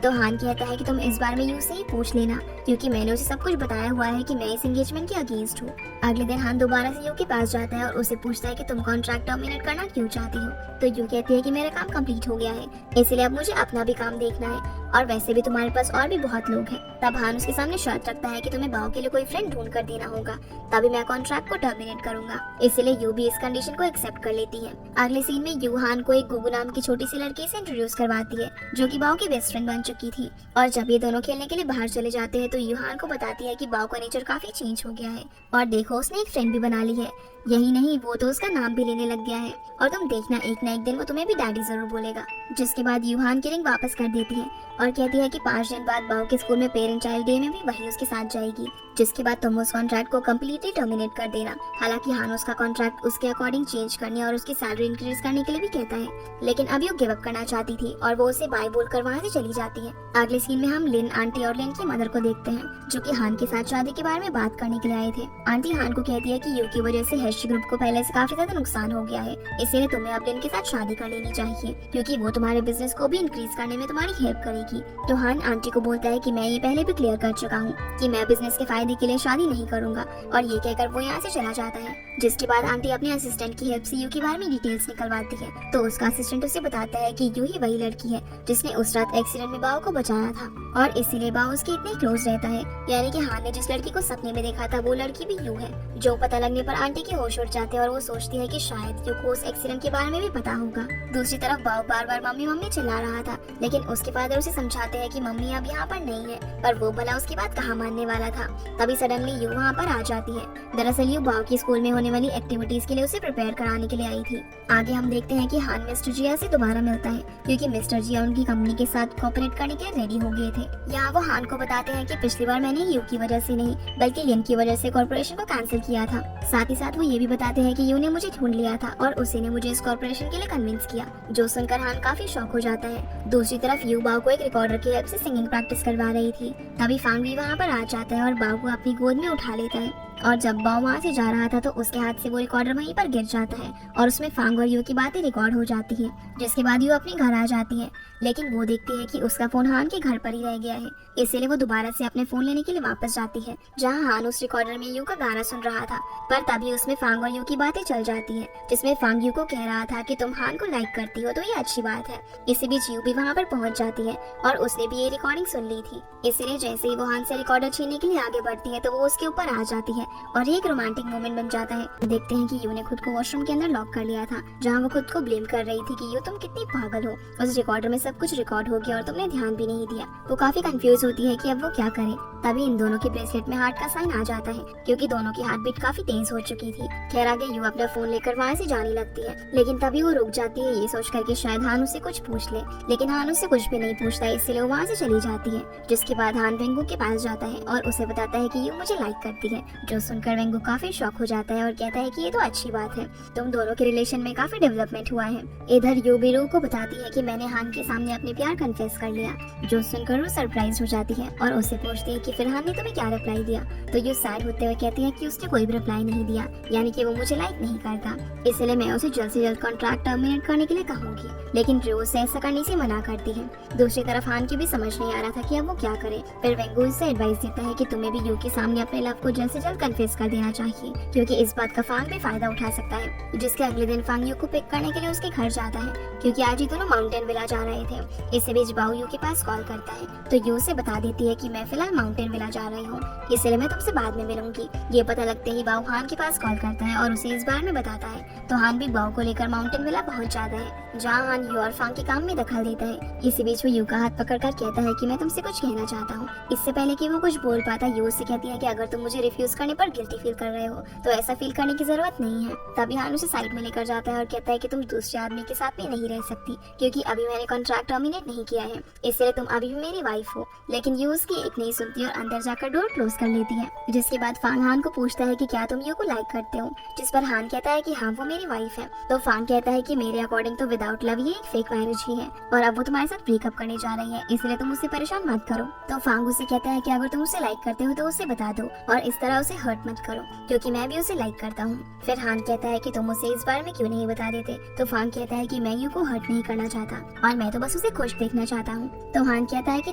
तो हान कहता है कि तुम इस बार में यू से ही पूछ लेना, क्योंकि मैंने उसे सब कुछ बताया हुआ है कि मैं इस एंगेजमेंट के अगेंस्ट हूँ। अगले दिन हान दोबारा से यू के पास जाता है और उसे पूछता है कि तुम कॉन्ट्रैक्ट टर्मिनेट करना क्यों चाहती हो। तो यू कहती है कि मेरा काम कंप्लीट हो गया है, इसलिए अब मुझे अपना भी काम देखना है और वैसे भी तुम्हारे पास और भी बहुत लोग हैं। तब हान उसके सामने शर्त रखता है कि तुम्हें बाव के लिए कोई फ्रेंड ढूंढ कर देना होगा, तभी मैं कॉन्ट्रैक्ट को टर्मिनेट करूंगा। इसलिए यू भी इस कंडीशन को एक्सेप्ट कर लेती है। अगले सीन में यू हान को एक गुगु नाम की छोटी सी लड़की से इंट्रोड्यूस करवाती है, जो कि बाव की बेस्ट फ्रेंड बन चुकी थी। और जब ये दोनों खेलने के लिए बाहर चले जाते हैं तो यू हान को बताती है कि बाव का नेचर काफी चेंज हो गया है और देखो उसने एक फ्रेंड भी बना ली है। यही नहीं, वो तो उसका नाम भी लेने लग गया है और तुम देखना एक ना एक दिन वो तुम्हें भी डैडी जरूर बोलेगा। जिसके बाद यूहान की रिंग वापस कर देती है और कहती है कि 5 दिन बाद बाव के स्कूल में पेरेंट चाइल्ड डे में भी वही उसके साथ जाएगी। जिसके बाद तुम उस कॉन्ट्रैक्ट को कम्प्लीटली टर्मिनेट कर देना। हालांकि हान उसका कॉन्ट्रैक्ट उसके अकॉर्डिंग चेंज करने और उसकी सैलरी इंक्रीज करने के लिए भी कहता है, लेकिन अब वो गिव अप करना चाहती थी और वो उसे बाय बोलकर वहाँ से चली जाती है। अगले सीन में हम लिन आंटी और लिन की मदर को देखते हैं, जो कि हान के साथ शादी के बारे में बात करने के लिए आए थे। आंटी हान को कहती है कि यू की वजह से हेस्टी ग्रुप को पहले से काफी ज्यादा नुकसान हो गया है, इसीलिए तुम्हें अब लिन के साथ शादी कर लेनी चाहिए, क्योंकि वो तुम्हारे बिजनेस को भी इंक्रीज करने में तुम्हारी हेल्प करेगी। तो हान आंटी को बोलता है कि मैं ये पहले भी क्लियर कर चुका हूँ कि मैं बिजनेस के फायदे के लिए शादी नहीं करूंगा, और ये कहकर वो यहाँ से चला जाता है। जिसके बाद आंटी अपने असिस्टेंट की हेल्प से यू के बारे में डिटेल्स निकलवाती है, तो उसका असिस्टेंट उसे बताता है कि यू ही वही लड़की है जिसने उस रात एक्सीडेंट में बाव को बचाया था और इसीलिए बाव उसके इतने क्लोज रहता है। यानी कि हान ने जिस लड़की को सपने में देखा था वो लड़की भी यू है। जो पता लगने पर आंटी के होश उड़ जाते हैं और वो सोचती है कि शायद यू को उस एक्सीडेंट के बारे में भी पता होगा। दूसरी तरफ बाव बार बार मम्मी मम्मी चिल्ला रहा था, लेकिन उसके फादर उसे समझाते हैं कि मम्मी अब यहाँ पर नहीं है, पर वो भला उसकी बात कहाँ मानने वाला था। तभी सडनली यू वहाँ पर आ जाती है। दरअसल यू बाव की स्कूल में होने वाली एक्टिविटीज के लिए उसे प्रिपेयर कराने के लिए आई थी। आगे हम देखते हैं कि हान मिस्टर जिया से दोबारा मिलता है, क्योंकि मिस्टर जिया उनकी कंपनी के साथ कोऑपरेट करने के लिए रेडी हो गए थे। यहाँ वो हान को बताते हैं कि पिछली बार मैंने यू की वजह से नहीं बल्कि लिन की वजह से कॉर्पोरेशन को कैंसिल किया था। साथ ही साथ वो ये भी बताते हैं कि यू ने मुझे ढूंढ लिया था और उसी ने मुझे इस कॉर्पोरेशन के लिए कन्विंस किया, जो सुनकर हान काफी शॉक हो जाता है। दूसरी तरफ यू बाव को एक रिकॉर्डर की हेल्प से सिंगिंग प्रैक्टिस करवा रही थी। तभी फांग भी वहाँ पर आ जाता है और बाव को अपनी गोद में उठा लेता है, और जब बाव वहाँ से जा रहा था तो उसके हाथ से वो रिकॉर्डर वहीं पर गिर जाता है और उसमें फांग और यू की बातें रिकॉर्ड हो जाती है। जिसके बाद यू अपने घर आ जाती है, लेकिन वो देखती है कि उसका फोन हान के घर पर ही रह गया है, इसलिए वो दोबारा से अपने फोन लेने के लिए वापस जाती है, जहाँ हान उस रिकॉर्डर में यू का गाना सुन रहा था। पर तभी उसमें फांग और यू की बातें चल जाती है, जिसमें फांग यू को कह रहा था कि तुम हान को लाइक करती हो तो ये अच्छी बात है। इसी बीच यू भी वहाँ पर पहुँच जाती है और उसने भी ये रिकॉर्डिंग सुन ली थी, इसलिए जैसे ही वो हान से रिकॉर्डर छीनने के लिए आगे बढ़ती है तो वो उसके ऊपर आ जाती है और एक रोमांटिक मोमेंट बन जाता है। देखते हैं कि यू ने खुद को वॉशरूम के अंदर लॉक कर लिया था, जहाँ वो खुद को ब्लेम कर रही थी कि यू तुम कितनी पागल हो, उस रिकॉर्डर में सब कुछ रिकॉर्ड हो गया और तुमने ध्यान भी नहीं दिया। वो काफी कंफ्यूज होती है कि अब वो क्या करे। तभी इन दोनों के ब्रेसलेट में हार्ट का साइन आ जाता है, क्योंकि दोनों की हार्ट बीट काफी तेज हो चुकी थी। खैर आगे यू अपना फोन लेकर वहाँ से जाने लगती है, लेकिन तभी वो रुक जाती है ये सोचकर कि शायद हान उससे कुछ पूछ ले, लेकिन हान उससे कुछ भी नहीं पूछता, इसलिए वो वहाँ से चली जाती है। जिसके बाद हान वेंगू के पास जाता है और उसे बताता है कि यू मुझे लाइक करती है, जो सुनकर वेंगू काफी शॉक हो जाता है और कहता है कि ये तो अच्छी बात है, तुम दोनों के रिलेशन में काफी डेवलपमेंट हुआ है। इधर यू भी रू को बताती है कि मैंने हान के सामने अपने प्यार कन्फेस कर लिया, जो सुनकर वो सरप्राइज हो जाती है और उसे पूछती है कि फिर हान ने तुम्हें क्या रिप्लाई दिया। तो यू सैड होते हुए कहती है कि उसने कोई भी रिप्लाई नहीं दिया, यानी कि वो मुझे लाइक नहीं करता, इसलिए मैं उसे जल्द से जल्द कॉन्ट्रैक्ट टर्मिनेट करने के लिए कहूंगी। लेकिन रोज से ऐसा करने से मना करती है। दूसरी तरफ हान की भी समझ नहीं आ रहा था कि अब वो क्या करे। फिर वेंगू उसे एडवाइस देता है कि तुम्हें भी यू के सामने अपने लव को जल्द से जल्द कन्फेस कर देना चाहिए, क्योंकि इस बात का फांग भी फायदा उठा सकता है। जिसके अगले दिन फांग यू को पिक करने के लिए उसके घर जाता है, क्योंकि आज ही दोनों माउंटेन विला जा रहे थे। इसी बीच बाओ यू के पास कॉल करता है तो यू से बता देती है कि मैं फिलहाल माउंटेन विला जा रही हूँ, इसलिए मैं तुमसे बाद में मिलूंगी। ये पता लगते ही बाओ हान के पास कॉल करता है और उसे इस बारे में बताता है, तो हान भी बाओ को लेकर माउंटेन विला पहुंच जाता है, जहाँ हान यू और फांग के काम में दखल देता है। इसी बीच वो यू का हाथ पकड़कर कहता है कि मैं तुमसे कुछ कहना चाहता हूँ। इससे पहले कि वो कुछ बोल पाता, यू से कहती है कि अगर तुम मुझे रिफ्यूज करने पर गिल्टी फील कर रहे हो तो ऐसा फील करने की जरूरत नहीं है। तभी हान उसे साइड में लेकर जाता है और कहता है कि तुम दूसरे आदमी के साथ भी नहीं रह सकती, क्योंकि अभी मैंने कॉन्ट्रैक्ट टर्मिनेट नहीं किया है, इसलिए तुम अभी भी मेरी वाइफ हो। लेकिन यू उसकी एक नहीं सुनती और अंदर जाकर डोर क्लोज कर लेती है। जिसके बाद फांग हान को पूछता है कि क्या तुम यू को लाइक करते हो, जिस पर हान कहता है कि हाँ वो मेरी वाइफ है। तो फांग कहता है कि मेरे अकॉर्डिंग तो विदाउट लव ये एक फेक मैरिज ही है और अब वो तुम्हारे साथ ब्रेकअप करने जा रही है, इसलिए तुम उससे परेशान मत करो। तो फांग उसे कहता है कि अगर तुम उसे लाइक करते हो तो उसे बता दो और इस तरह उसे हर्ट मत करो, क्योंकि मैं भी उसे लाइक करता हूँ। फिर हान कहता है कि तुम उसे इस बारे में क्यों नहीं बता देते। तो फांग कहता है कि मैं यू को हर्ट नहीं करना चाहता और मैं तो बस उसे खुश देखना चाहता हूँ। तो हान कहता है कि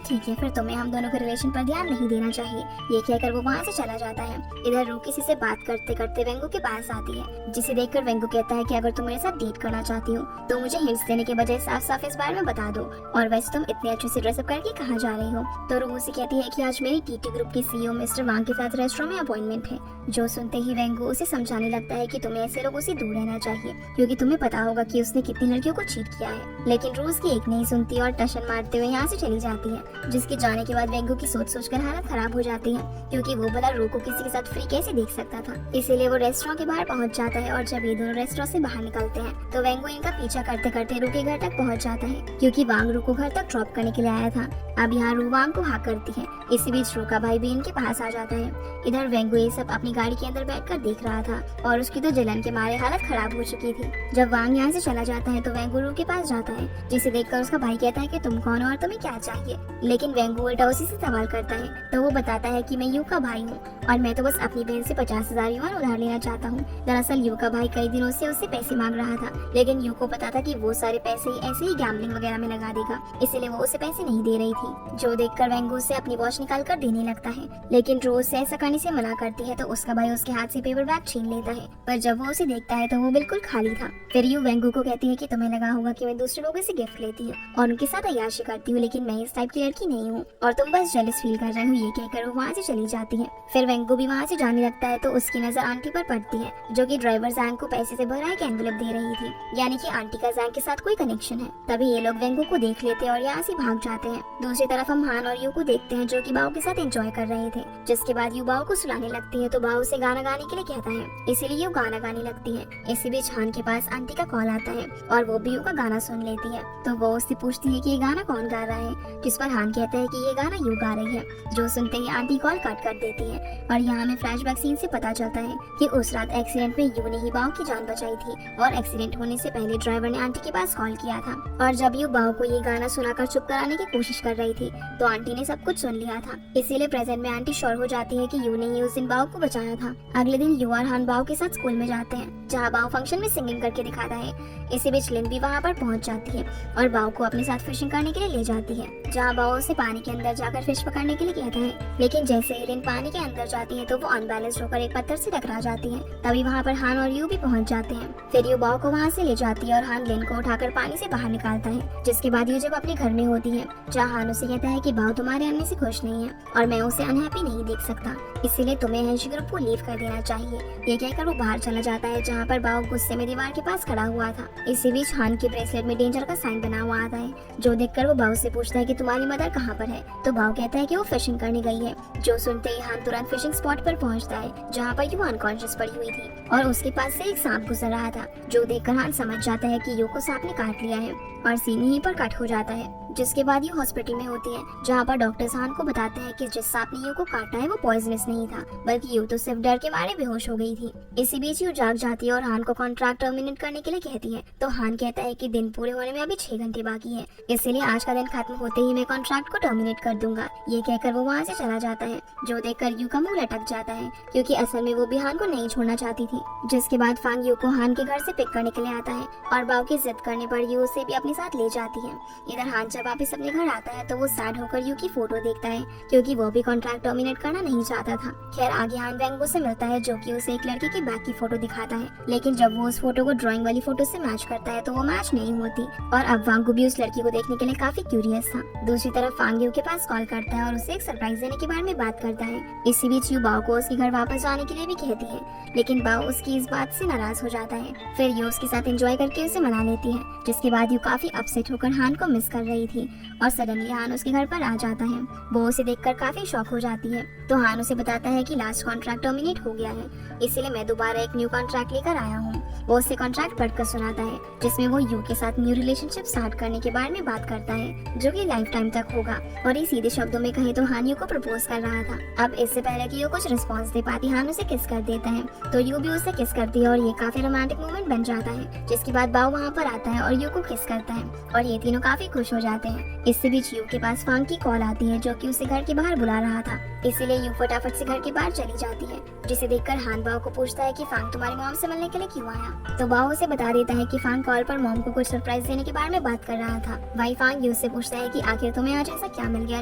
ठीक है, फिर तुम्हें हम दोनों के रिलेशन पर ध्यान नहीं देना चाहिए। ये कहकर वो वहाँ से चला जाता है। इधर रू किसी से बात करते करते वेंगू के पास आती है, जिसे देखकर वेंगू कहता है कि अगर तुम मेरे साथ डेट करना चाहती हो तो मुझे हिंट्स देने के बजाय साफ साफ इस बारे में बता दो, और वैसे तुम इतने अच्छे से ड्रेसअप करके कहाँ जा रही हो। तो रू उसे कहती है कि आज मेरी टीटी ग्रुप के सीईओ मिस्टर वांग के साथ रेस्टोरेंट में अपॉइंटमेंट है। जो सुनते ही वेंगू उसे समझाने लगता है कि तुम्हें ऐसे लोगों से दूर रहना चाहिए, क्योंकि तुम्हें पता होगा कि उसने कितनी लड़कियों को चीट किया है। लेकिन रोज की एक नहीं सुनती और टशन मारते हुए यहाँ से चली जाती है। जिसके जाने के बाद वेंगू की सोच सोचकर हालत खराब हो जाती है, क्योंकि वो भला रू को किसी के साथ फ्री कैसे देख सकता था। इसीलिए वो रेस्टोरेंट के बाहर पहुंच जाता है और जब ये दोनों रेस्टोरेंट से बाहर निकलते हैं तो वेंगू इनका पीछा करते करते रू के घर तक पहुंच जाता है, क्योंकि वांग रू को घर तक ड्रॉप करने के लिए आया था। अब यहाँ रू वांग को हाँ करती है। इसी बीच रू का भाई भी इनके पास आ जाता है। इधर वेंगू ये सब अपनी गाड़ी के अंदर बैठकर देख रहा था और उसकी तो जलन के मारे हालत खराब हो चुकी थी। जब वांग यहाँ से चला जाता है तो वेंगू रू के पास जाता है, जिसे देखकर उसका भाई कहता है कि तुम कौन हो और तुम्हें क्या चाहिए। लेकिन वेंगू उल्टा उसी से सवाल करता है, तो वो बताता है कि मैं यू का भाई हूँ और मैं तो बस अपनी बहन से 50,000 युआन उधार लेना चाहता हूँ। दरअसल यू का भाई कई दिनों से उससे पैसे मांग रहा था, लेकिन यू को पता था कि वो सारे पैसे ऐसे ही गैम्बलिंग वगैरह में लगा देगा, इसीलिए वो उसे पैसे नहीं दे रही थी। जो देखकर वेंगू उसे अपनी वॉच निकाल कर देने लगता है, लेकिन रोज से ऐसा करने से मना करती है तो उसका भाई उसके हाथ से पेपर बैग छीन लेता है। पर जब वो उसे देखता है तो वो बिल्कुल खाली था। फिर यू वेंगू को कहती है कि तुम्हें लगा होगा कि मैं दूसरे लोगों से गिफ्ट लेती हूँ और उनके साथ अय्याशी करती हूँ, लेकिन मैं इस टाइप की लड़की नहीं हूँ और तुम बस जेलस फील कर रहे हो। ये कहकर वो वहाँ से चली जाती है। फिर वेंगू भी वहाँ से जाने लगता है तो उसकी नजर आंटी पर पड़ती है, जो कि ड्राइवर जैंग को पैसे से भरा एक एनवेलप दे रही थी, यानी कि आंटी का जैंग के साथ कोई कनेक्शन है। तभी ये लोग वेंगू को देख लेते हैं और यहाँ से भाग जाते हैं। दूसरी तरफ हम हान और यू को देखते हैं, जो कि बाओ के साथ एंजॉय कर रहे थे। जिसके बाद यू बाओ को सुलाने लगती है तो बाओ उसे गाना गाने के लिए कहता है, इसीलिए यू गाना गाने लगती है। इसी बीच हान के पास आंटी का कॉल आता है और वो भी यू का गाना सुन लेती है। तो वो उससे पूछती है कि ये गाना कौन गा रहा है, जिस पर हान कहता है कि ये गाना यू गा रही है। जो सुनते ही आंटी कॉल कट कर देती है और यहाँ हमें फ्लैशबैक सीन से पता चलता है कि उस रात एक्सीडेंट में यू ने ही बाओ की जान बचाई थी और एक्सीडेंट होने से पहले ड्राइवर ने आंटी के पास कॉल किया था। और जब यू बाओ को ये गाना सुनाकर चुप कराने की कोशिश कर रही थी तो आंटी ने सब कुछ सुन लिया था। इसीलिए प्रेजेंट में आंटी श्योर हो जाती है कि यू ने ही उस दिन बाओ को बचाया था। अगले दिन यू और हान बाओ के साथ स्कूल में जाते हैं, जहाँ बाओ फंक्शन में सिंगिंग करके दिखाता है। इसी बीच लिन भी वहाँ पर पहुँच जाती है और बाओ को अपने साथ फिशिंग करने के लिए ले जाती है, जहाँ बाओ उसे पानी के अंदर जाकर फिश पकड़ने के लिए कहता है। लेकिन जैसे ही लिन पानी के अंदर जाती है तो वो अनबैलेंस होकर एक पत्थर से टकरा जाती है। तभी वहाँ पर हान और यू भी पहुँच जाते हैं। फिर यू बाओ को वहाँ से ले जाती है और हान लिन को उठाकर पानी से बाहर निकालता है। जिसके बाद यू जब अपने घर में होती है, जहाँ हान उसे कहता है कि बाओ तुम्हारे आने से खुश नहीं है और मैं उसे अनहैप्पी नहीं देख सकता, इसीलिए तुम्हें हेंशी ग्रुप को लीव कर देना चाहिए। ये कहकर वो बाहर चला जाता है, जहाँ पर बाओ गुस्से में दीवार के पास खड़ा हुआ था। इसी बीच हान के ब्रेसलेट में डेंजर का साइन बना हुआ आता है, जो देखकर वो बाओ से पूछता है कि तुम्हारी मदर कहाँ पर है। तो बाओ कहता है कि वो फिशिंग करने गई है। जो सुनते ही हान तुरंत फिशिंग स्पॉट पर पहुंचता है, जहाँ पर यू अनकॉन्शियस पड़ी हुई थी और उसके पास से एक सांप गुजर रहा था। जो देखकर हान समझ जाता है कि यू को सांप ने काट लिया है और सीन यहीं पर कट हो जाता है। जिसके बाद ये हॉस्पिटल में होती है, जहाँ पर डॉक्टर्स हान को बताते हैं कि जिस सांप ने यू को काटा है वो पॉइजनस नहीं था, बल्कि यू तो सिर्फ डर के मारे बेहोश हो गई थी। इसी बीच यू जाग जाती है और हान को कॉन्ट्रैक्ट टर्मिनेट करने के लिए कहती है। तो हान कहता है कि दिन पूरे होने में अभी 6 घंटे बाकी है, इसीलिए आज का दिन खत्म होते ही मैं कॉन्ट्रैक्ट को टर्मिनेट कर दूंगा। ये कहकर वो वहाँ से चला जाता है, जो देखकर यू का मुंह लटक जाता है, क्योंकि असल में वो भी हान को नहीं छोड़ना चाहती थी। जिसके बाद फांग यू को हान के घर से पिक करने के लिए आता है और बाव की जिद करने पर यू उसे भी अपने साथ ले जाती है। इधर हान जब वापस अपने घर आता है तो वो सैड होकर यू की फोटो देखता है, क्योंकि वो भी कॉन्ट्रैक्ट टर्मिनेट करना नहीं चाहता था। खैर आगे हान वेंगो से मिलता है, जो कि उसे एक लड़के की बैग की फोटो दिखाता है, लेकिन जब वो उस फोटो को ड्राइंग वाली फोटो से मैच करता है तो वो मैच नहीं होती और अब वांगू भी उस लड़की को देखने के लिए काफी क्यूरियस था। दूसरी तरफ फांग यू के पास कॉल करता है और उसे एक सरप्राइज देने के बारे में बात करता है। इसी बीच यू बाव को उसके घर वापस जाने के लिए भी कहती है, लेकिन बाव उसकी इस बात से नाराज हो जाता है। फिर यू उसके साथ एंजॉय करके उसे मना लेती है, जिसके बाद यू काफी अपसेट होकर हान को मिस कर रही थी और सडनली हान उसके घर पर आ जाता है। वो उसे देखकर काफी शॉक हो जाती है, तो हान उसे बताता है कि लास्ट कॉन्ट्रैक्ट टर्मिनेट हो गया है, इसीलिए मैं दोबारा एक न्यू कॉन्ट्रैक्ट लेकर आया हूँ। वो उसे कॉन्ट्रैक्ट पढ़कर सुनाता है, जिसमें वो यू के साथ न्यू रिलेशनशिप स्टार्ट करने के बारे में बात करता है, जो कि लाइफ टाइम तक होगा। और ये सीधे शब्दों में कहे तो हान यू को प्रपोज कर रहा था। अब इससे पहले कि यू कुछ रिस्पॉन्स दे पाती, हान उसे किस कर देता है, तो यू भी उसे किस करती है और ये काफी रोमांटिक मोमेंट बन जाता है। जिसके बाद बाव वहाँ पर आता है और यू को किस करता है और ये तीनों काफी खुश हो जाते हैं। इससे बीच यू के पास फांग की कॉल आती है, जो कि उसे घर के बाहर बुला रहा था, इसीलिए यू फटाफट से घर के बाहर चली जाती है। जिसे देखकर हान बाव को पूछता है कि फांग तुम्हारी मॉम से मिलने के लिए क्यों आया, तो बाव उसे बता देता है कि फांग कॉल पर मॉम को कुछ सरप्राइज देने के बारे में बात कर रहा था। वही फांग यू से पूछता है कि आखिर तुम्हें आज ऐसा क्या मिल गया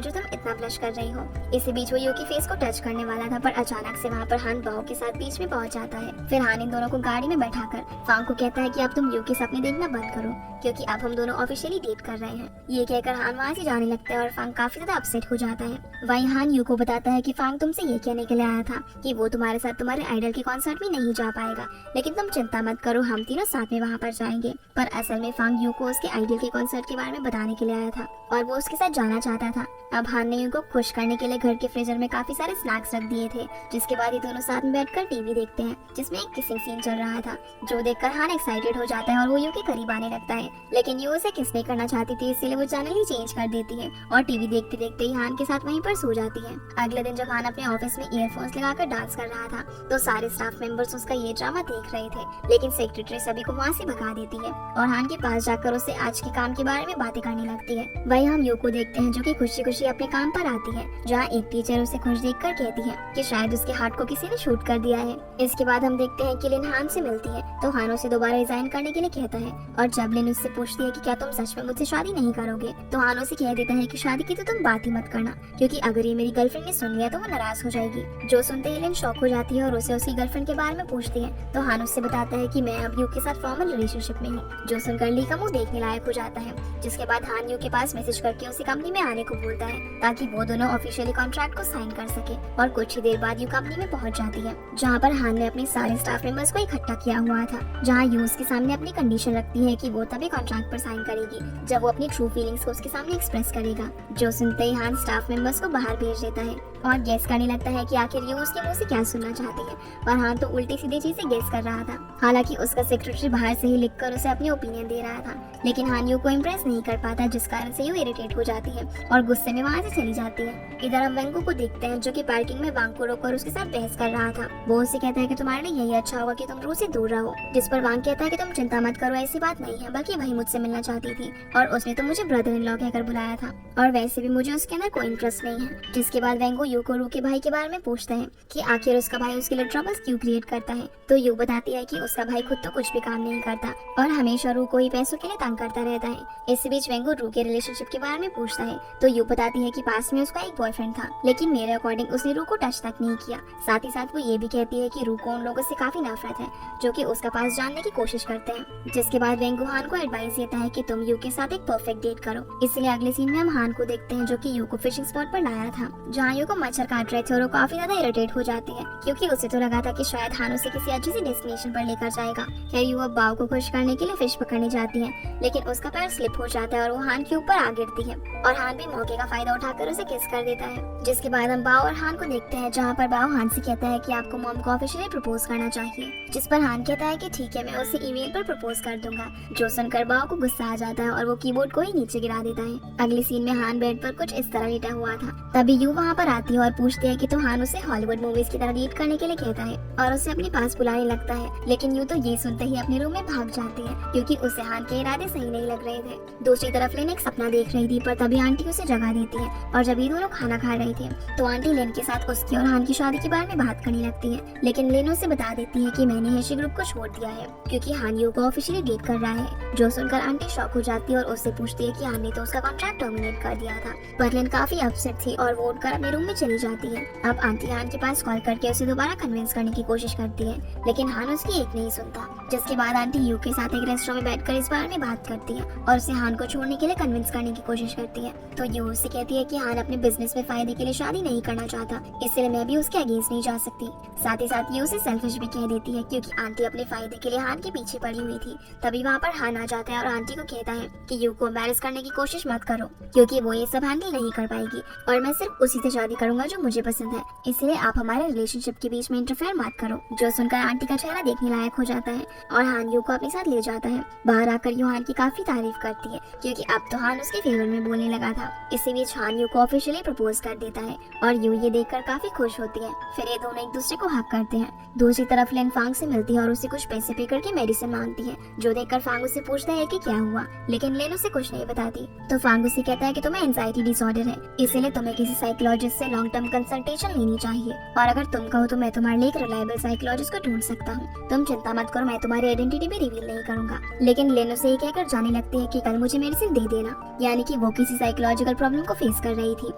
जो तुम इतना ब्लश कर रही हो। इसी बीच वो यू की फेस को टच करने वाला था, पर अचानक से वहाँ पर हान बाव के साथ बीच में पहुंच जाता है। फिर हान इन दोनों को गाड़ी में बैठाकर फांग को कहता है कि अब तुम यू के सपने देखना बंद करो, क्योंकि अब हम दोनों ऑफिशियली डेट कर रहे हैं। ये कहकर हान वहाँ से जाने लगता है और फांग काफी ज्यादा अपसेट हो जाता है। वही हान यू को बताता है कि फांग तुमसे ये कहने के लिए आया था कि वो तुम्हारे साथ तुम्हारे आइडल के कॉन्सर्ट में नहीं जा पाएगा, लेकिन तुम चिंता मत करो, हम तीनों साथ में वहाँ पर जाएंगे। पर असल में फांग यू को उसके आइडल के कॉन्सर्ट के बारे में बताने के लिए आया था और वो उसके साथ जाना चाहता था। अब हान ने यू को खुश करने के लिए घर के फ्रीजर में काफी सारे स्नैक्स रख दिए थे। जिसके बाद ये दोनों साथ में बैठकर टीवी देखते हैं, जिसमें एक किसिंग सीन चल रहा था, जो देखकर हान एक्साइटेड हो जाता है और वो यू के करीब आने लगता है, लेकिन यू उसे किस नहीं करना चाहती थी, इसीलिए वो चैनल ही चेंज कर देती है और टीवी देखते देखते ही हान के साथ वहीं पर सो जाती है। अगले दिन जब हान अपने ऑफिस में ईयरफोन्स लगाकर डांस कर रहा था, तो सारे स्टाफ मेंबर्स उसका ये ड्रामा देख रहे थे, लेकिन सेक्रेटरी सभी को वहाँ से भगा देती है और हान के पास जाकर उसे आज के काम के बारे में बातें करने लगती है। वही हम यू को देखते हैं, जो कि खुशी खुशी अपने काम पर आती है, जहाँ एक टीचर उसे खुश देखकर कहती है कि शायद उसके हार्ट को किसी ने शूट कर दिया है। इसके बाद हम देखते हैं कि लिन हान से मिलती है, तो हान उसे दोबारा रिजाइन करने के लिए कहता है और जब लिन उससे पूछती है कि क्या तुम सच में मुझसे शादी नहीं करोगे, तो हान उसे कह देता है कि शादी की तो तुम बात ही मत करना, क्योंकि अगर ये मेरी गर्लफ्रेंड ने सुन लिया तो वो नाराज हो जाएगी। जो सुनते ही लिन शॉक हो जाती है और उसे उसकी गर्लफ्रेंड के बारे में पूछती है, तो हान उससे बताता है कि मैं अब यू के साथ फॉर्मल रिलेशनशिप में हूँ, जो सुनकर ली का मुंह देखने लायक हो जाता है। जिसके बाद हान यू के पास मैसेज करके उसे कंपनी में आने को बोलता है, ताकि वो दोनों ऑफिशियली कॉन्ट्रैक्ट को साइन कर सके। और कुछ ही देर बाद यू कंपनी में पहुंच जाती है, जहाँ पर हान ने अपने सारे स्टाफ मेंबर्स को इकट्ठा किया हुआ था, जहाँ यू उसके सामने अपनी कंडीशन रखती है कि वो तभी कॉन्ट्रैक्ट पर साइन करेगी जब वो अपनी ट्रू फीलिंग्स को उसके सामने एक्सप्रेस करेगा। जो सुनते ही हान स्टाफ मेंबर्स को बाहर भेज देता है और गेस करने लगता है कि आखिर यू उसके मुंह से क्या सुनना चाहती है, पर हान तो उल्टी सीधी चीजें गेस कर रहा था। हालांकि उसका सेक्रेटरी बाहर से ही लिखकर उसे अपनी ओपिनियन दे रहा था, लेकिन हान यू को इम्प्रेस नहीं कर पाता, जिस कारण से यू इरिटेट हो जाती है और गुस्से में वहाँ से चली जाती है। इधर हम वेंगू को देखते हैं, जो कि पार्किंग में वांग को रोककर उसके साथ बहस कर रहा था। वो उसे कहता है कि तुम्हारे लिए यही अच्छा होगा कि तुम रू से दूर रहो, जिस पर वांग कहता है कि तुम चिंता मत करो, ऐसी बात नहीं है, बल्कि वही मुझसे मिलना चाहती थी और उसने तो मुझे ब्रदर इन लॉ कहकर बुलाया था और वैसे भी मुझे उसके अंदर कोई इंटरेस्ट नहीं है। जिसके बाद वेंगू यू को रू के भाई के बारे में पूछता है कि आखिर उसका भाई उसके लिए ट्रबल्स क्यों क्रिएट करता है, तो यू बताती है कि उसका भाई खुद तो कुछ भी काम नहीं करता और हमेशा रू को ही पैसों के लिए तंग करता रहता है। इस बीच वेंगू रू के रिलेशनशिप के बारे में पूछता है, तो यू बताती है कि पास में उसका एक बॉयफ्रेंड था, लेकिन मेरे अकॉर्डिंग उसने रू को टच तक नहीं किया। साथ ही साथ वो ये भी कहती है कि रू को उन लोगों से काफी नफरत है जो कि उसका पास जानने की कोशिश करते हैं। जिसके बाद वेंगू हान को एडवाइस देता है कि तुम यू के साथ एक परफेक्ट डेट करो। इसलिए अगले सीन में हम हान को देखते हैं, जो कि यू को फिशिंग स्पॉट पर लाया था, जहाँ यू को मच्छर काट रहे थे और वो काफी ज्यादा इरिटेट हो जाती है क्योंकि उसे तो लगा था कि शायद हान उसे किसी अच्छी सी डेस्टिनेशन पर लेकर जाएगा। खैर यू अब बाव को खुश करने के लिए फिश पकड़ने जाती है, लेकिन उसका पैर स्लिप हो जाता है और वो हान के ऊपर आ गिरती है और हान भी मौके का फायदा उठाकर उसे किस कर देता है। जिसके बाद हम बाव और हान को देखते हैं, जहाँ पर बाव हान से कहता है कि आपको मॉम को ऑफिशियली प्रपोज करना चाहिए, जिस पर हान कहता है कि ठीक है, मैं उसे ईमेल पर प्रपोज कर दूंगा। जो सुनकर बाव को गुस्सा आ जाता है और वो कीबोर्ड को ही नीचे गिरा देता है। अगली सीन में हान बेड पर कुछ इस तरह लेटा हुआ था। तभी यू वहाँ पर आती है और पूछती है कि तो हान उसे हॉलीवुड मूवीज की तरह डेट करने के लिए कहता है और उसे अपने पास बुलाने लगता है, लेकिन यू तो ये सुनते ही अपने रूम में भाग जाती है क्योंकि उसे हान के इरादे सही नहीं लग रहे थे। दूसरी तरफ लेन एक सपना देख रही थी, पर तभी आंटी उसे जगा देती है और जब ये दोनों खाना खा रहे थे तो आंटी लेन के साथ उसकी और हान की शादी के बारे में बात करने लगती है, लेकिन लेन उसे बता देती है कि मैंने हेशी ग्रुप को छोड़ दिया है क्योंकि हान यू को ऑफिशियली डेट कर रहा है। जो सुनकर आंटी शॉक हो जाती है और उससे पूछती है कि हान ने तो उसका कॉन्ट्रैक्ट टर्मिनेट कर दिया था। पर लेन काफी अपसेट थी और वो उठकर अपने रूम में चली जाती है। अब आंटी हान के पास कॉल करके उसे दोबारा कन्विंस करने की कोशिश करती है, लेकिन हान उसकी एक नहीं सुनता। जिसके बाद आंटी यू के साथ एक रेस्टोरेंट में बैठकर इस बारे में बात करती है और उसे हान को छोड़ने के लिए कन्विंस करने की कोशिश करती है। तो यू उससे कहती है कि हान अपने बिजनेस में फायदे के लिए शादी नहीं करना चाहता, इसलिए मैं भी उसके अगेंस्ट नहीं जा सकती। साथ ही साथ ये उसे सेल्फिश भी कह देती है क्योंकि आंटी अपने फायदे के लिए हान के पीछे पड़ी हुई थी। तभी वहाँ पर हान आ जाता है और आंटी को कहता है कि यू को एम्बैरेस करने की कोशिश मत करो क्योंकि वो ये सब हैंडल नहीं कर पाएगी और मैं सिर्फ उसी से शादी करूंगा जो मुझे पसंद है, इसलिए आप हमारे रिलेशनशिप के बीच में इंटरफेयर मत करो। जो सुनकर आंटी का चेहरा देखने लायक हो जाता है और हान यू को अपने साथ ले जाता है। बाहर आकर यू हान की काफी तारीफ करती है क्योंकि अब तो हान उसके फेवर में बोलने लगा था। इसी बीच हान यू को ऑफिशियली प्रपोज कर देता है और यू ये देखकर काफी खुश होती है। फिर ये दोनों एक दूसरे को हक करते हैं। दूसरी तरफ लेन फांग से मिलती है और उसे कुछ पैसे पे करके मेडिसिन मांगती है, जो देखकर फांग उसे पूछता है कि क्या हुआ, लेकिन लेन उसे कुछ नहीं बताती। तो फांग उसे कहता है कि तुम्हें एंजाइटी डिसऑर्डर है, इसलिए तुम्हें किसी साइकोलॉजिस्ट से लॉन्ग टर्म कंसल्टेशन लेनी चाहिए और अगर तुम कहो तो मैं तुम्हारे लिए एक रिलायबल साइकोलॉजिस्ट को ढूंढ सकता हूँ। तुम चिंता मत करो, मैं तुम्हारी आइडेंटिटी भी रिवील नहीं करूंगा। लेकिन लेन उसे ये कहकर जाने लगती है कि कल मुझे मेडिसिन दे देना, यानी कि वो किसी साइकोलॉजिकल प्रॉब्लम को फेस कर रही थी।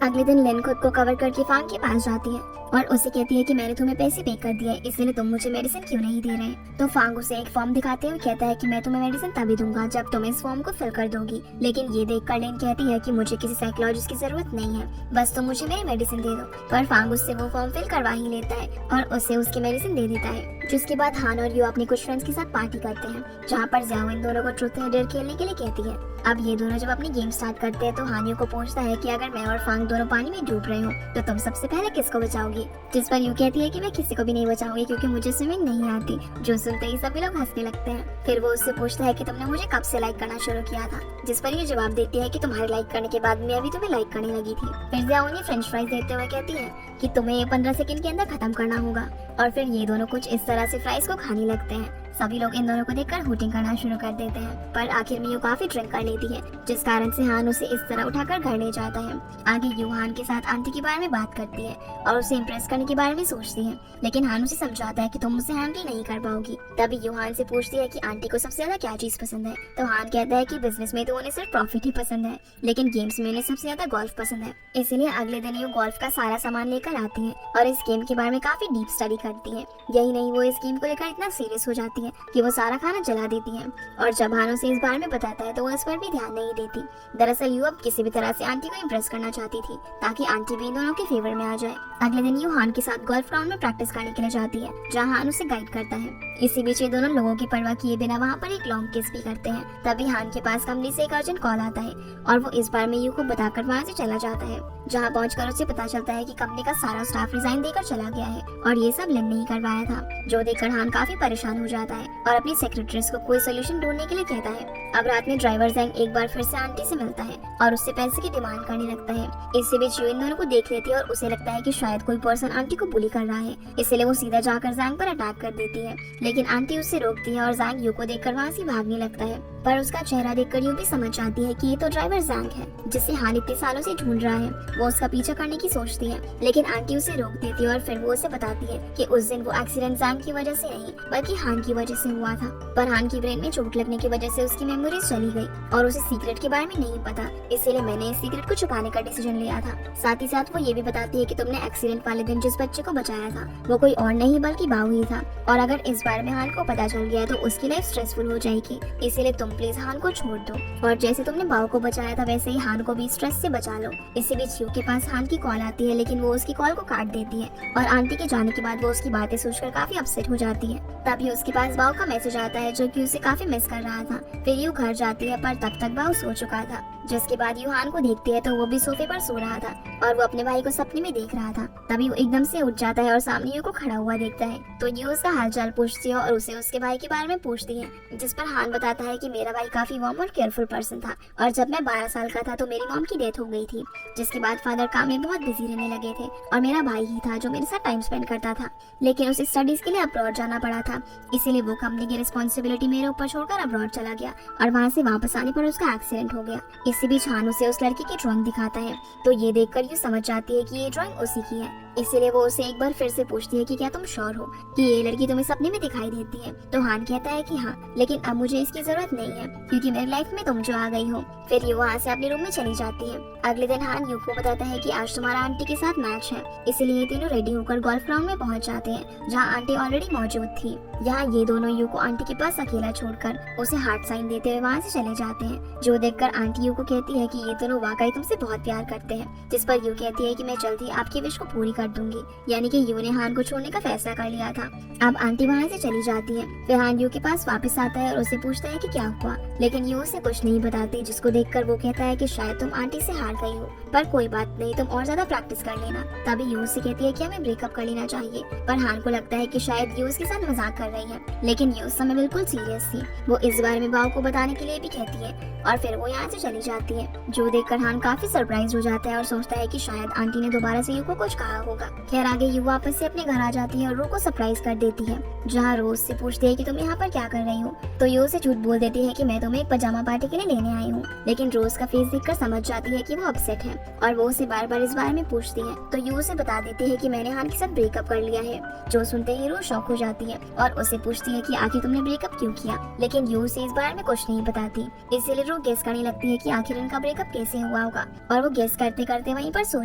अगले दिन लेन खुद को कवर करके फांग के पास जाती है और उसे कहती है कि मैंने तुम्हें पैसे पे कर दिए, इसलिए तुम मुझे मेडिसिन क्यों नहीं दे रहे। तो फांग उसे एक फॉर्म दिखाते हुए कहता है कि मैं तुम्हें मेडिसिन तभी दूंगा जब तुम इस फॉर्म को फिल कर दोगी। लेकिन ये देखकर लेन कहती है कि मुझे किसी साइकोलॉजिस्ट की जरूरत नहीं है, बस तुम मुझे मेरी मेडिसिन दे दो। पर फांग उससे वो फॉर्म फिल करवा ही लेता है और उसे उसकी मेडिसिन दे देता है। जिसके बाद हान और यू अपने कुछ फ्रेंड्स के साथ पार्टी करते हैं, जहाँ पर ज़्याओ इन दोनों को ट्रूथ और डेयर खेलने के लिए कहती है। अब ये दोनों जब अपनी गेम स्टार्ट करते हैं तो हान यू को पूछता है कि अगर मैं और फांग दोनों पानी में डूब रहे हो तो तुम सबसे पहले किसको बचाओगी। जिस पर यू कहती है कि मैं किसी को भी नहीं बचाऊंगी क्योंकि मुझे स्विमिंग नहीं आती। जो सुनते ही सभी लोग हंसने लगते हैं। फिर वो उससे पूछता है कि तुमने मुझे कब से लाइक करना शुरू किया था, जिस पर ये जवाब देती है कि तुम्हारे लाइक करने के बाद मैं अभी तुम्हें लाइक करने लगी थी। फिर ज़्याओ उन्हें फ्रेंच फ्राइज देते हुए कहती है कि तुम्हें ये 15 सेकंड के अंदर खत्म करना होगा और फिर ये दोनों कुछ इस तरह से फ्राइज को खाने लगते हैं। सभी लोग इन दोनों को देखकर हूटिंग करना शुरू कर देते हैं, पर आखिर में यू काफी ड्रिंक कर लेती है, जिस कारण से हान उसे इस तरह उठाकर घर ले जाता है। आगे यू हान के साथ आंटी के बारे में बात करती है और उसे इम्प्रेस करने के बारे में सोचती है, लेकिन हान उसे समझाता है कि तुम उसे हैंडल नहीं कर पाओगी। तभी यू हान से पूछती है कि आंटी को सबसे ज्यादा क्या चीज पसंद है। तो हान कहता है कि बिजनेस में तो उन्हें सिर्फ प्रॉफिट ही पसंद है, लेकिन गेम्स में उन्हें सबसे ज्यादा गोल्फ पसंद है। इसलिए अगले दिन यू गोल्फ का सारा सामान लेकर आती है और इस गेम के बारे में काफी डीप स्टडी करती है। यही नहीं, वो इस गेम को लेकर इतना सीरियस हो जाती है कि वो सारा खाना जला देती है और जब हान उसे इस बारे में बताता है तो वो इस पर भी ध्यान नहीं देती। दरअसल यू अब किसी भी तरह से आंटी को इम्प्रेस करना चाहती थी ताकि आंटी भी इन दोनों के फेवर में आ जाए। अगले दिन यू हान के साथ गोल्फ ग्राउंड में प्रैक्टिस करने के लिए जाती है, जहाँ हान उसे गाइड करता है। इसी बीच ये दोनों लोगों की परवाह किए बिना वहाँ पर एक लॉन्ग किस भी करते हैं। तभी हान के पास कंपनी से एक अर्जेंट कॉल आता है और वो इस बार में यू को बताकर वहाँ से चला जाता है, जहाँ पहुंचकर उसे पता चलता है कि कंपनी का सारा स्टाफ रिजाइन देकर चला गया है और ये सब लिन नहीं करवाया था। जो देखकर हान काफी परेशान हो जाता है और अपनी सेक्रेटरीज को कोई सोल्यूशन ढूंढने के लिए कहता है। अब रात में ड्राइवर जैंग एक बार फिर से आंटी से मिलता है और उससे पैसे की डिमांड करने लगता है। इसी बीच यू इन दोनों को देख लेती है और उसे लगता है कि शायद कोई पर्सन आंटी को बुली कर रहा है, इसलिए वो सीधा जाकर जैंग पर अटैक कर देती है, लेकिन आंटी उससे रोकती है और जैंग यू को देखकर वहाँ से भागने लगता है। पर उसका चेहरा देखकर यू भी समझ जाती है कि ये तो ड्राइवर जैंग है, जिसे हान इतने सालों से ढूंढ रहा है। वो उसका पीछा करने की सोचती है, लेकिन आंटी उसे रोक देती है और फिर वो उसे बताती है कि उस दिन वो एक्सीडेंट जैंग की वजह से नहीं बल्कि हान की वजह से हुआ था। पर हान की ब्रेन में चोट लगने की वजह से उसकी मेमोरीज चली गई और उसे सीक्रेट के बारे में नहीं पता, इसीलिए मैंने इस सीक्रेट को छुपाने का डिसीजन लिया था। साथ ही साथ वो ये भी बताती है कि तुमने एक्सीडेंट वाले दिन जिस बच्चे को बचाया था वो कोई और नहीं बल्कि बाऊ ही था, और अगर इस बारे में हान को पता चल गया तो उसकी लाइफ स्ट्रेसफुल हो जाएगी, इसीलिए तुम प्लीज हान को छोड़ दो। और जैसे तुमने बाऊ को बचाया था वैसे ही हान को भी स्ट्रेस से बचा लो। इसी बीच यू के पास हान की कॉल आती है, लेकिन वो उसकी कॉल को काट देती है और आंटी के जाने के बाद वो उसकी बातें सोचकर काफी अपसेट हो जाती है। तभी उसके पास बाऊ का मैसेज आता है जो कि उसे काफी मिस कर रहा था। फिर यू घर जाती है पर तब तक बाऊ सो चुका था। जिसके बाद यू हान को देखती है तो वो भी सोफे पर सो रहा था और वो अपने भाई को सपने में देख रहा था। तभी वो एकदम से उठ जाता है और सामने यू को खड़ा हुआ देखता है, तो यू उसका हालचाल पूछती है और उसे उसके भाई के बारे में पूछती है, जिस पर हान बताता है कि मेरा भाई काफी वार्म और केयरफुल पर्सन था और जब मैं 12 साल का था तो मेरी मॉम की डेथ हो गई थी। जिसके बाद फादर काम में बहुत बिजी रहने लगे थे और मेरा भाई ही था जो मेरे साथ टाइम स्पेंड करता था, लेकिन उसे स्टडीज के लिए अब्रॉड जाना पड़ा था, इसीलिए वो कंपनी की रिस्पॉन्सिबिलिटी मेरे ऊपर छोड़कर अब्रॉड चला गया और वहाँ से वापस आने पर उसका एक्सीडेंट हो गया। इसी बीच हान उसे उस लड़की की ड्राइंग दिखाता है, तो ये देखकर यू समझ जाती है कि ये ड्राइंग उसी की है, इसीलिए वो उसे एक बार फिर से पूछती है कि क्या तुम श्योर हो कि ये लड़की तुम्हें सपने में दिखाई देती है। तो हान कहता है कि हाँ, लेकिन अब मुझे इसकी जरूरत नहीं है क्योंकि मेरी लाइफ में तुम जो आ गई हो। फिर यू वहाँ से अपने रूम में चली जाती है। अगले दिन हान यू को बताता है कि आज तुम्हारा आंटी के साथ मैच है, इसीलिए ये तीनों रेडी होकर गोल्फ ग्राउंड में पहुंच जाते हैं जहाँ आंटी ऑलरेडी मौजूद थी। यहाँ ये दोनों यू को आंटी के पास अकेला छोड़कर उसे हार्ट साइन देते हुए वहाँ से चले जाते हैं, जो देखकर आंटी यू को कहती है कि ये दोनों वाकई तुमसे बहुत प्यार करते हैं, जिस पर यू कहती है कि मैं जल्दी आपकी विश को पूरी कर दूंगी, यानी कि यू ने हान को छोड़ने का फैसला कर लिया था। अब आंटी वहाँ से चली जाती है। फिर हान यू के पास वापस आता है और उसे पूछता है कि क्या हुआ, लेकिन यू उसे कुछ नहीं बताती, जिसको देखकर वो कहता है कि शायद तुम आंटी से हार गई हो, पर कोई बात नहीं, तुम और ज्यादा प्रैक्टिस कर लेना। तभी यू से कहती है कि हमें ब्रेकअप कर लेना चाहिए, पर हान को लगता है कि शायद यू उसके साथ मजाक कर रही है, लेकिन यू उस समय बिल्कुल सीरियस थी। वो इस बारे में बाव को बताने के लिए भी कहती है और फिर वो यहाँ से चली जाती है, जो देखकर हान काफी सरप्राइज हो जाता है और सोचता है कि शायद आंटी ने दोबारा से यू को कुछ कहा होगा। खैर आगे यू वापस से अपने घर आ जाती है और रो को सरप्राइज कर देती है, जहाँ रोज से पूछती है कि तुम यहाँ पर क्या कर रही हो, तो यू से झूठ बोल देती है कि मैं तुम्हें एक पजामा पार्टी के लिए लेने आई हूँ, लेकिन रोज का फेस देखकर समझ जाती है कि वो अपसेट है और वो उसे बार बार इस बारे में पूछती है, तो यू उसे बता देती है कि मैंने हान के साथ ब्रेकअप कर लिया है। जो सुनते ही रोज शॉक हो जाती है और उसे पूछती है कि आखिर तुमने ब्रेकअप क्यों किया, लेकिन यू उसे इस बारे में कुछ नहीं बताती, इसीलिए रो गेस करने लगती है कि आखिर इनका ब्रेकअप कैसे हुआ होगा और वो गेस करते करते वहीं पर सो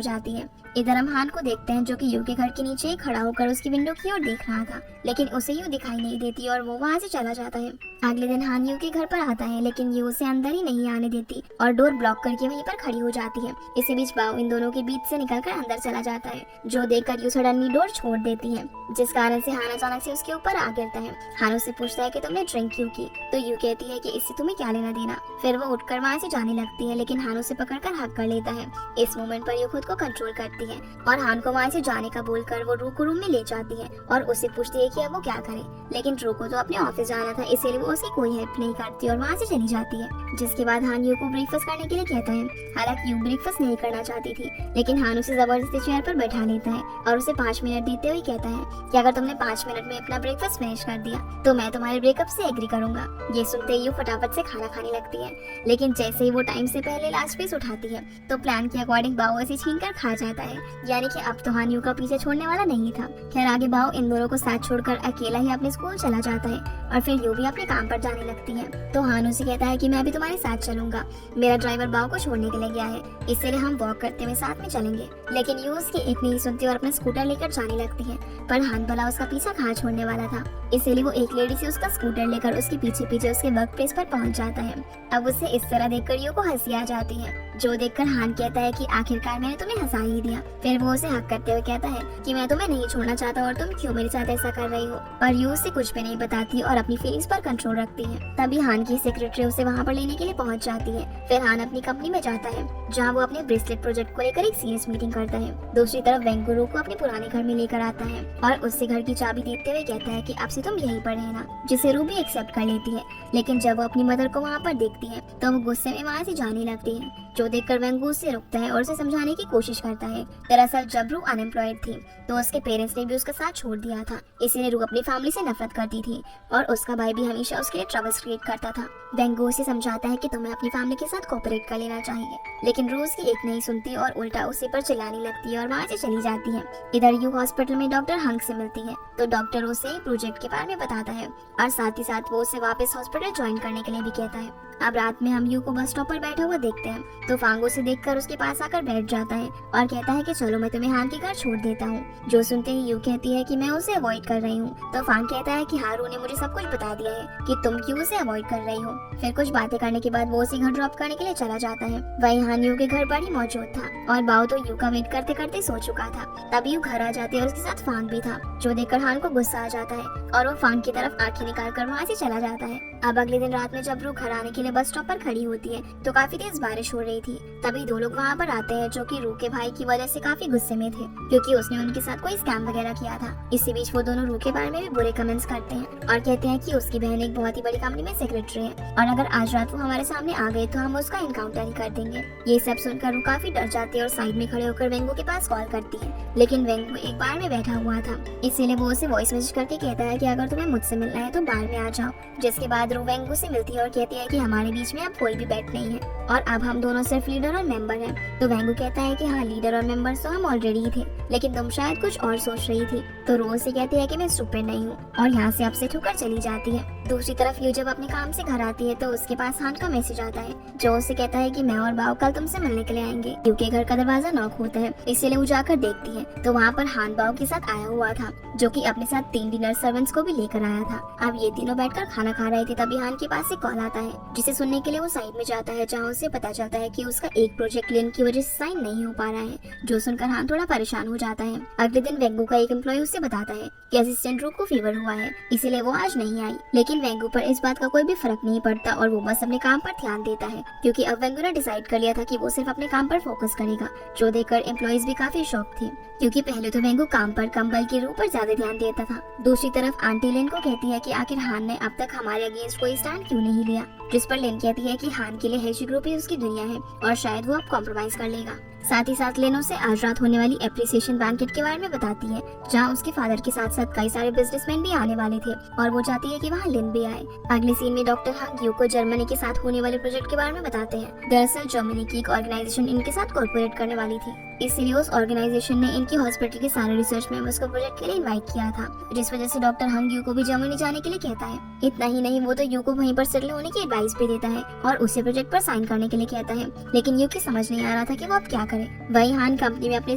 जाती है। इधर हम हान को देखते हैं जो कि यू के घर के नीचे ही खड़ा होकर उसकी विंडो की ओर देख रहा था, लेकिन उसे यू दिखाई नहीं देती और वो वहाँ से चला जाता है। अगले दिन हान यू के घर पर आता है, लेकिन यू उसे अंदर ही नहीं आने देती और डोर ब्लॉक करके वहीं पर खड़ी हो जाती है। इसी बीच बाव इन दोनों के बीच से निकलकर अंदर चला जाता है, जो देखकर यू सडनली डोर छोड़ देती है, जिस कारण से हान अचानक से उसके ऊपर आ गिरता है। हान उससे पूछता है कि तुमने ड्रिंक क्यों की, तो यू कहती है कि इससे तुम्हें क्या लेना देना। फिर वो उठकर वहाँ से जाने लगती है, लेकिन हान उसे पकड़कर हक कर लेता है। इस मोमेंट पर यू खुद को कंट्रोल करती है और हान को वहाँ से जाने का बोलकर वो रू को रूम में ले जाती है और उससे पूछती है कि अब वो क्या करे, लेकिन रू को तो अपने ऑफिस जाना था, इसीलिए वो उसकी कोई हेल्प नहीं करती और वहाँ से चली जाती है। जिसके बाद हान यू को ब्रेकफास्ट करने के लिए कहता है। हालांकि यू ब्रेकफास्ट नहीं करना चाहती थी, लेकिन हान उसे जबरदस्ती चेयर पर बैठा लेता है और उसे 5 मिनट देते हुए कहता है कि अगर तुमने 5 मिनट में अपना ब्रेकफास्ट फिनिश कर दिया तो मैं तुम्हारे ब्रेकअप से एग्री करूंगा। ये सुनते ही यू फटाफट से खाना खाने लगती है, लेकिन जैसे ही वो टाइम से पहले लास्ट पीस उठाती है तो प्लान के अकॉर्डिंग बाव उसे छीन कर खा जाता है, यानी कि अब तो हान यू का पीछे छोड़ने वाला नहीं था। खैर आगे बाव इन दोनों को साथ छोड़कर अकेला ही अपने स्कूल चला जाता है और फिर यू भी अपने काम पर जाने लगती है। तो हान उसे कहता है कि मैं भी तुम्हारे साथ चलूंगा, मेरा ड्राइवर बाव को छोड़ने के लिए गया है, इसलिए हम वॉक करते हुए साथ में चलेंगे। लेकिन यू उसकी एक नहीं सुनती और अपना स्कूटर लेकर जाने लगती है, पर हान भला उसका पीछा कहाँ छोड़ने वाला था, इसीलिए वो एक लेडी से उसका स्कूटर लेकर उसके पीछे पीछे उसके वर्क प्लेस पर पहुंच जाता है। अब उसे इस तरह देखकर यू को हंसी आ जाती है, जो देखकर हान कहता है कि आखिरकार मैंने तुम्हें हंसा ही दिया। फिर वो उसे हक करते हुए कहता है कि मैं तुम्हें नहीं छोड़ना चाहता और तुम क्यों मेरे साथ ऐसा कर रही हो, पर यू उसे कुछ भी नहीं बताती और अपनी फीलिंग्स पर कंट्रोल रखती है। तभी हान की सेक्रेटरी उसे वहाँ पर लेने के लिए पहुँच जाती है। फिर हान अपनी कंपनी में जाता है, जहाँ वो अपने ब्रेसलेट प्रोजेक्ट को लेकर एक सीरियस मीटिंग करता है। दूसरी तरफ वेंगुरु को अपने पुराने घर में लेकर आता है और उससे घर की चाबी देते हुए कहता है कि अब से तुम यहीं पर रहना, जिसे रू भी एक्सेप्ट कर लेती है। लेकिन जब वो अपनी मदर को वहाँ पर देखती है तो वो गुस्से में वहाँ से जाने लगती है, जो देखकर वेंगू उससे रुकता है और उसे समझाने की कोशिश करता है। दरअसल जब रू अनएम्प्लॉयड थी तो उसके पेरेंट्स ने भी उसका साथ छोड़ दिया था, इसीलिए रू अपनी फैमिली से नफरत करती थी और उसका भाई भी हमेशा उसके लिए ट्रबल्स क्रिएट करता था। वेंगू उसे समझाता है कि तुम्हें अपनी फैमिली के साथ कोऑपरेट कर लेना चाहिए, लेकिन रू उसकी एक नहीं सुनती और उल्टा उसी पर चिल्लाने लगती है और वहाँ से चली जाती है। इधर यू हॉस्पिटल में डॉक्टर हंक से मिलती है, तो डॉक्टर उसे प्रोजेक्ट के बारे में बताता है और साथ ही साथ वो उसे वापस हॉस्पिटल ज्वाइन करने के लिए भी कहता है। अब रात में हम यू को बस स्टॉप पर बैठा हुआ देखते हैं तो फांग उसे देखकर उसके पास आकर बैठ जाता है और कहता है कि चलो मैं तुम्हें हान के घर छोड़ देता हूँ। जो सुनते ही यू कहती है कि मैं उसे अवॉइड कर रही हूँ। तो फांग कहता है कि हारू ने मुझे सब कुछ बता दिया है कि तुम क्यों उसे अवॉइड कर रही हो। फिर कुछ बातें करने के बाद वो उसे घर ड्रॉप करने के लिए चला जाता है। वहीं हान यू के घर पर ही मौजूद था और बाओ तो यू का वेट करते करते सो चुका था। तब यू घर आ जाती है और उसके साथ फांग भी था, जो देखकर हान को गुस्सा आ जाता है और वो फांग की तरफ आंखें निकाल कर वहाँ से चला जाता है। अब अगले दिन रात में जब रू घर आने के लिए बस स्टॉप पर खड़ी होती है तो काफी तेज बारिश हो रही थी। तभी दो लोग वहाँ पर आते हैं जो कि रू के भाई की वजह से काफी गुस्से में थे क्योंकि उसने उनके साथ कोई स्कैम वगैरह किया था। इसी बीच वो दोनों रू के बारे में भी बुरे कमेंट्स करते हैं और कहते हैं कि उसकी बहन एक बहुत ही बड़ी कंपनी में सेक्रेटरी है और अगर आज रात वो हमारे सामने आ गए तो हम उसका इनकाउंटर ही कर देंगे। ये सब सुनकर रू काफी डर जाती है और साइड में खड़े होकर वेंगू के पास कॉल करती है, लेकिन वेंगू एक बार में बैठा हुआ था, इसीलिए वो उसे वॉइस मैसेज करके कहता है कि अगर तुम्हें मुझसे मिलना है तो बाहर में आ जाओ। जिसके बाद रू वेंगू से मिलती है और कहती है कि हमारे बीच में अब कोई भी बैठ नहीं है और अब हम दोनों सिर्फ लीडर और मेंबर हैं। तो वेंगू कहता है कि हाँ, लीडर और मेंबर तो हम ऑलरेडी ही थे, लेकिन तुम शायद कुछ और सोच रही थी। तो रोज से कहती है कि मैं स्टूपिड नहीं हूँ और यहाँ से अपसेट होकर चली जाती है। दूसरी तरफ यू जब अपने काम से घर आती है तो उसके पास हान का मैसेज आता है जो उसे कहता है कि मैं और बाओ कल तुमसे मिलने के लिए आएंगे। यू के घर का दरवाजा नॉक होता है, इसीलिए वो जाकर देखती है तो वहाँ पर हान बाओ के साथ आया हुआ था, जो कि अपने साथ 3 डिनर सर्वेंट्स को भी लेकर आया था। अब ये तीनों बैठकर खाना खा रहे थे तभी हान के पास से कॉल आता है, जिसे सुनने के लिए वो साइड में जाता है जहाँ उसे पता चलता है कि उसका एक प्रोजेक्ट लिन की वजह से साइन नहीं हो पा रहा है, जो सुनकर हान थोड़ा परेशान हो जाता है। अगले दिन वेंगू का एक एम्प्लॉय उसे बताता है कि असिस्टेंट रू को फीवर हुआ है, इसीलिए वो आज नहीं आई। लेकिन वेंगू पर इस बात का कोई भी फर्क नहीं पड़ता और वो बस अपने काम पर ध्यान देता है क्योंकि अब वेंगू ने डिसाइड कर लिया था कि वो सिर्फ अपने काम पर फोकस करेगा, जो देखकर एम्प्लॉइज भी काफी शॉक थे क्योंकि पहले तो वेंगू काम पर कम बल्कि रू पर ज्यादा ध्यान देता था। दूसरी तरफ आंटी लिन को कहती है कि आखिर हान ने अब तक हमारे अगेंस्ट कोई स्टैंड क्यों नहीं लिया, जिस पर लिन कहती है कि हान के लिए हेशी ग्रुप ही उसकी दुनिया है और शायद वो अब कॉम्प्रोमाइज कर लेगा। साथ ही साथ लिन उसे आज रात होने वाली एप्रिसिएशन बैंकेट के बारे में बताती है जहाँ उसके फादर के साथ साथ कई सारे बिजनेसमैन भी आने वाले थे और वो चाहती है कि वहाँ लिन भी आए। अगले सीन में डॉक्टर हंग यू को जर्मनी के साथ होने वाले प्रोजेक्ट के बारे में बताते हैं। दरअसल जर्मनी की एक ऑर्गेनाइजेशन इनके साथ कॉर्पोरेट करने वाली थी, इसलिए उस ऑर्गेनाइजेशन ने इनकी हॉस्पिटल के सारे रिसर्च मेंबर्स को प्रोजेक्ट के लिए इनवाइट किया था, जिस वजह से डॉक्टर हंग यू को भी जर्मनी जाने के लिए कहता है। इतना ही नहीं, वो तो यू को वहीं पर सेटल होने की एडवाइस भी देता है और उसे प्रोजेक्ट पर साइन करने के लिए कहता है, लेकिन यू की समझ नहीं आ रहा था कि वो अब क्या करे। वही हान कंपनी में अपने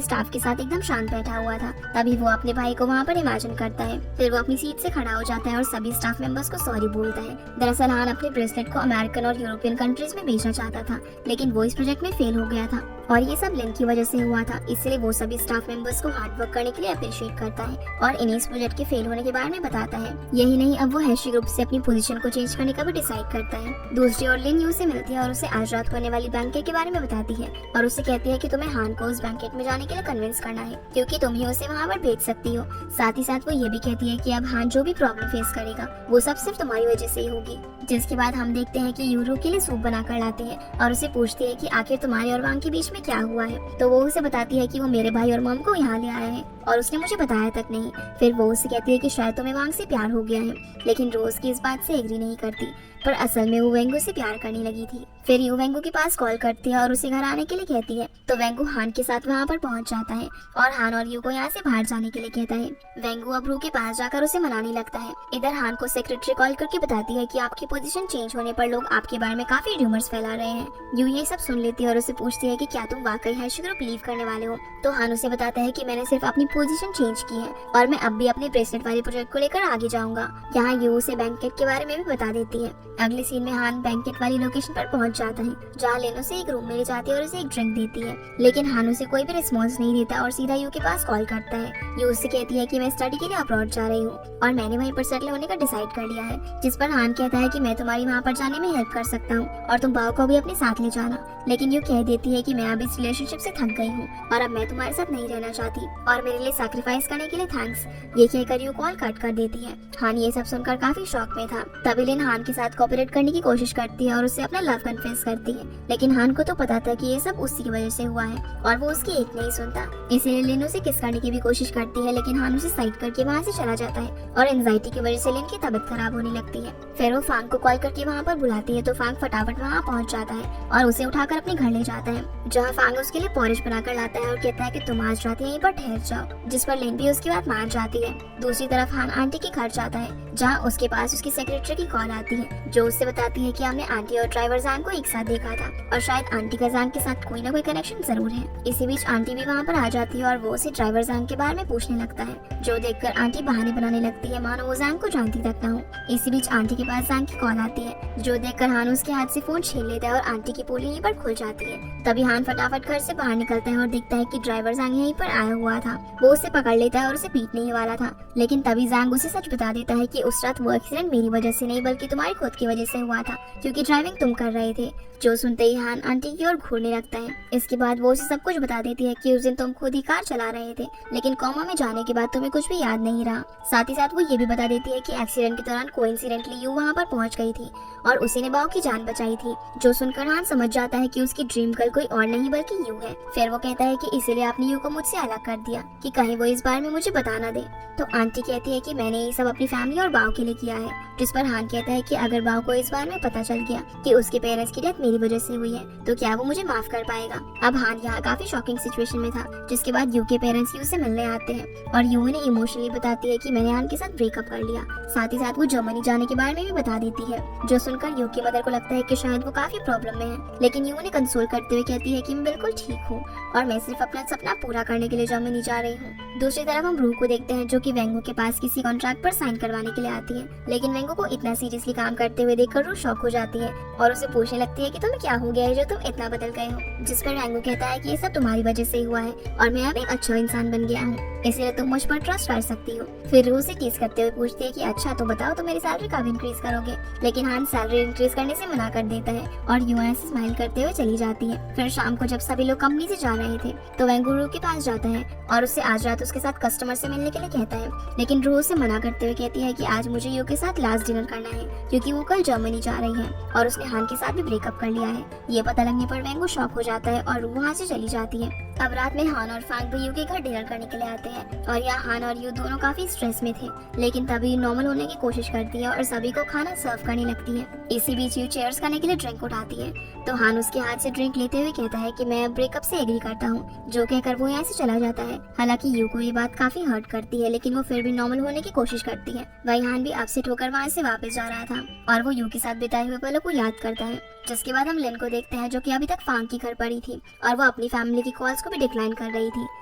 स्टाफ के साथ एकदम शांत बैठा हुआ था। तभी वो अपने भाई को वहाँ पर इमेजिन करता है, फिर वो अपनी सीट से खड़ा हो जाता है और सभी स्टाफ मेंबर्स को सॉरी बोलता है। दरअसल हान अपने ब्रेसलेट को अमेरिकन और यूरोपियन कंट्रीज में बेचना चाहता था, लेकिन वो इस प्रोजेक्ट में फेल हो गया था और ये सब लिन की वजह से हुआ था, इसलिए वो सभी स्टाफ मेंबर्स को हार्ड वर्क करने के लिए अप्रिशिएट करता है और इन्हें इस प्रोजेक्ट के फेल होने के बारे में बताता है। यही नहीं, अब वो हैशी ग्रुप से अपनी पोजीशन को चेंज करने का भी डिसाइड करता है। दूसरी ओर लिन यू से मिलती है और उसे आज रात होने वाली बैंकेट के बारे में बताती है और उसे कहती है कि तुम्हें हान को उस बैंकेट में जाने के लिए कन्विंस करना है क्योंकि तुम ही उसे वहाँ पर भेज सकती हो। साथ ही साथ वो ये भी कहती है कि अब हान जो भी प्रॉब्लम फेस करेगा वो सब सिर्फ तुम्हारी वजह से ही होगी। जिसके बाद हम देखते हैं कि यूरो के लिए सूप बनाकर लाते हैं और उसे पूछती है कि आखिर तुम्हारे और वांग के बीच में क्या हुआ है। तो वो उसे बताती है कि वो मेरे भाई और मॉम को यहाँ ले आया है और उसने मुझे बताया तक नहीं। फिर वो उसे कहती है कि शायद तुम्हें वांग से प्यार हो गया है, लेकिन रोज की इस बात से एग्री नहीं करती, पर असल में वो वेंगू से प्यार करने लगी थी। फिर यू वेंगू के पास कॉल करती है और उसे घर आने के लिए कहती है, तो वेंगू हान के साथ वहाँ पर पहुँच जाता है और हान और यू को यहाँ से बाहर जाने के लिए कहता है। वेंगू अब रू के पास जाकर उसे मनाने लगता है। इधर हान को सेक्रेटरी कॉल करके बताती है कि आपकी पोजीशन चेंज होने पर लोग आपके बारे में काफी र्यूमर्स फैला रहे हैं। यू ये सब सुन लेती है और उसे पूछती है कि क्या तुम वाकई हैशी ग्रुप लीव करने वाले हो। तो हान उसे बताता है कि मैंने सिर्फ अपनी पोजीशन चेंज की है और मैं अब भी अपने ब्रेसलेट वाले प्रोजेक्ट को लेकर आगे जाऊंगा। यहाँ यू उसे बैंकेट के बारे में भी बता देती है। अगले सीन में हान बैंकेट वाली लोकेशन पर पहुंच जाता है जहाँ लिन उसे एक रूम में ले जाती है और उसे एक ड्रिंक देती है, लेकिन हान उसे कोई भी रिस्पॉन्स नहीं देता और सीधा यू के पास कॉल करता है। यू उससे कहती है कि मैं स्टडी के लिए अब्रॉड जा रही हूँ और मैंने वहीं पर सेटल होने का डिसाइड कर लिया है, जिस पर हान कहता है कि मैं तुम्हारी वहाँ पर जाने में हेल्प कर सकता हूँ और तुम बाओ को भी अपने साथ ले जाना। लेकिन यू कह देती है कि मैं अब इस रिलेशनशिप से थक गई हूँ और अब मैं तुम्हारे साथ नहीं रहना चाहती और मेरे लिए सैक्रिफाइस करने के लिए थैंक्स। ये कहकर यू कॉल कट कर देती है। हान ये सब सुनकर काफी शॉक में था। तभी लिन हान के साथ कोऑपरेट करने की कोशिश करती है और उसे अपना लव कन्फेस करती है, लेकिन हान को तो पता था कि ये सब उसी की वजह से हुआ है और वो उसकी एक नहीं सुनता। इसीलिए लिन उसे किस करने की भी कोशिश करती है, लेकिन हान उसे साइड करके वहाँ से चला जाता है और एंजाइटी की वजह से लिन की तबीयत खराब होने लगती है। फिर वो फांग को कॉल करके वहाँ पर बुलाती है तो फांग फटाफट वहाँ पहुँच जाता है और उसे उठाकर उठाकर अपने घर ले जाता है, जहाँ फांग उसके लिए पॉरिश बनाकर लाता है और कहता है कि तुम आज रात यहीं पर ठहर जाओ, जिस पर लिन भी उसकी बात मान जाती है। दूसरी तरफ हान आंटी के घर जाता है, जहाँ उसके पास उसकी सेक्रेटरी की कॉल आती है, जो उससे बताती है कि हमने आंटी और ड्राइवर जैंग को एक साथ देखा था और शायद आंटी का जैंग के साथ कोई ना कोई कनेक्शन जरूर है। इसी बीच आंटी भी वहाँ पर आ जाती है और वो उसे ड्राइवर जैंग के बारे में पूछने लगता है, जो देखकर आंटी बहाने बनाने लगती है मानो वो जैंग को जानती तक न हो। इसी बीच आंटी के पास जैंग की कॉल आती है, जो देखकर हान उसके हाथ से फोन छीन लेता है और आंटी की पोली यहीं पर खुल जाती है। तभी हान फटाफट घर से बाहर निकलता है और देखता है कि ड्राइवर जैंग यहीं पर आया हुआ था। वो उसे पकड़ लेता है और उसे पीटने ही वाला था, लेकिन तभी जैंग उसे सच बता देता है कि उस रात वो एक्सीडेंट मेरी वजह से नहीं बल्कि तुम्हारी खुद की वजह से हुआ था, क्योंकि ड्राइविंग तुम कर रहे थे। जो सुनते ही हान आंटी की ओर घूरने लगता है। इसके बाद वो उसे सब कुछ बता देती है कि उस दिन तुम खुद ही कार चला रहे थे, लेकिन कोमा में जाने के बाद तुम्हें कुछ भी याद नहीं रहा। साथ ही साथ वो ये भी बता देती है कि एक्सीडेंट के दौरान कोइंसिडेंटली यू वहाँ पर पहुँच गई थी और उसी ने बाव की जान बचाई थी। जो सुनकर हान समझ जाता है कि उसकी ड्रीम गर्ल कोई और नहीं बल्कि यू है। फिर वो कहता है कि इसीलिए आपने यू को मुझसे अलग कर दिया कि कहीं वो इस बारे में मुझे बता ना दे। तो आंटी कहती है कि मैंने ये सब अपनी फैमिली और बाव के लिए किया है, जिस पर हान कहता है कि अगर बाव को इस बारे में पता चल गया कि उसके पेरेंट्स की डेथ मेरी वजह से हुई है तो क्या वो मुझे माफ कर पाएगा। अब हान यहाँ काफी शॉकिंग सिचुएशन में था, जिसके बाद यू के पेरेंट्स यू से मिलने आते हैं और यू उन्हें इमोशनली बताती है कि मैंने हान के साथ ब्रेकअप कर लिया। साथ ही साथ वो जर्मनी जाने के बारे में भी बता देती है। जो सुनकर यू की मदर को लगता है कि शायद वो काफी प्रॉब्लम में है, लेकिन यू उन्हें कंसोल करते हुए कहती है कि मैं बिल्कुल ठीक हूँ और मैं सिर्फ अपना सपना पूरा करने के लिए जर्मनी जा रही हूँ। दूसरी तरफ हम रू को देखते हैं, जो कि वेंगू के पास किसी कॉन्ट्रैक्ट पर साइन करवाने के लिए आती है, लेकिन वेंगू को इतना सीरियसली काम करते हुए देखकर रू शॉक हो जाती है और उसे पूछने लगती है कि तुम्हें क्या हो गया है जो तुम इतना बदल गए हो। जिस पर वेंगू कहता है कि ये सब तुम्हारी वजह से हुआ है और मैं अब एक अच्छा इंसान बन गया हूँ, इसलिए तुम मुझ पर ट्रस्ट कर सकती हो। फिर रू से टीज करते हुए पूछती है कि अच्छा तो बताओ तो मेरी सैलरी कब इंक्रीज करोगे, लेकिन हान सैलरी इंक्रीज करने से मना कर देता है और यू ऐसे स्माइल करते हुए चली जाती है। फिर शाम को जब सभी लोग कंपनी से जा रहे थे तो वेंगू रू के पास जाता है और उससे आज रात उसके साथ कस्टमर से मिलने के लिए कहता है, लेकिन रू उसे मना करते हुए कहती है कि आज मुझे यू के साथ लास्ट डिनर करना है क्योंकि वो कल जर्मनी जा रही है और उसने हान के साथ भी ब्रेकअप कर लिया है। ये पता लगने पर वेंगू शॉक हो जाता है और वहाँ से चली जाती है। अब रात में हान और फांग भी यू के घर डिनर करने के लिए आते हैं और यहाँ हान और यू दोनों काफी स्ट्रेस में थे, लेकिन तभी नॉर्मल होने की कोशिश करती है और सभी को खाना सर्व करने लगती है। इसी बीच यू चेयर्स करने के लिए ड्रिंक उठाती है तो हान उसके हाथ से ड्रिंक लेते हुए कहता है कि मैं ब्रेकअप से एग्री करता हूँ, जो कहकर वो यहाँ से चला जाता है। हालांकि यू को ये बात काफी हर्ट करती है, लेकिन वो फिर भी नॉर्मल होने की कोशिश करती है। वही हान भी अपसेट होकर वहाँ से वापस जा रहा था और वो यू के साथ बिताए हुए पलों को याद करता है। जिसके बाद हम लिन को देखते हैं, जो कि अभी तक फांग की घर पड़ी थी और वो अपनी फैमिली की कॉल्स को भी डिक्लाइन कर रही थी।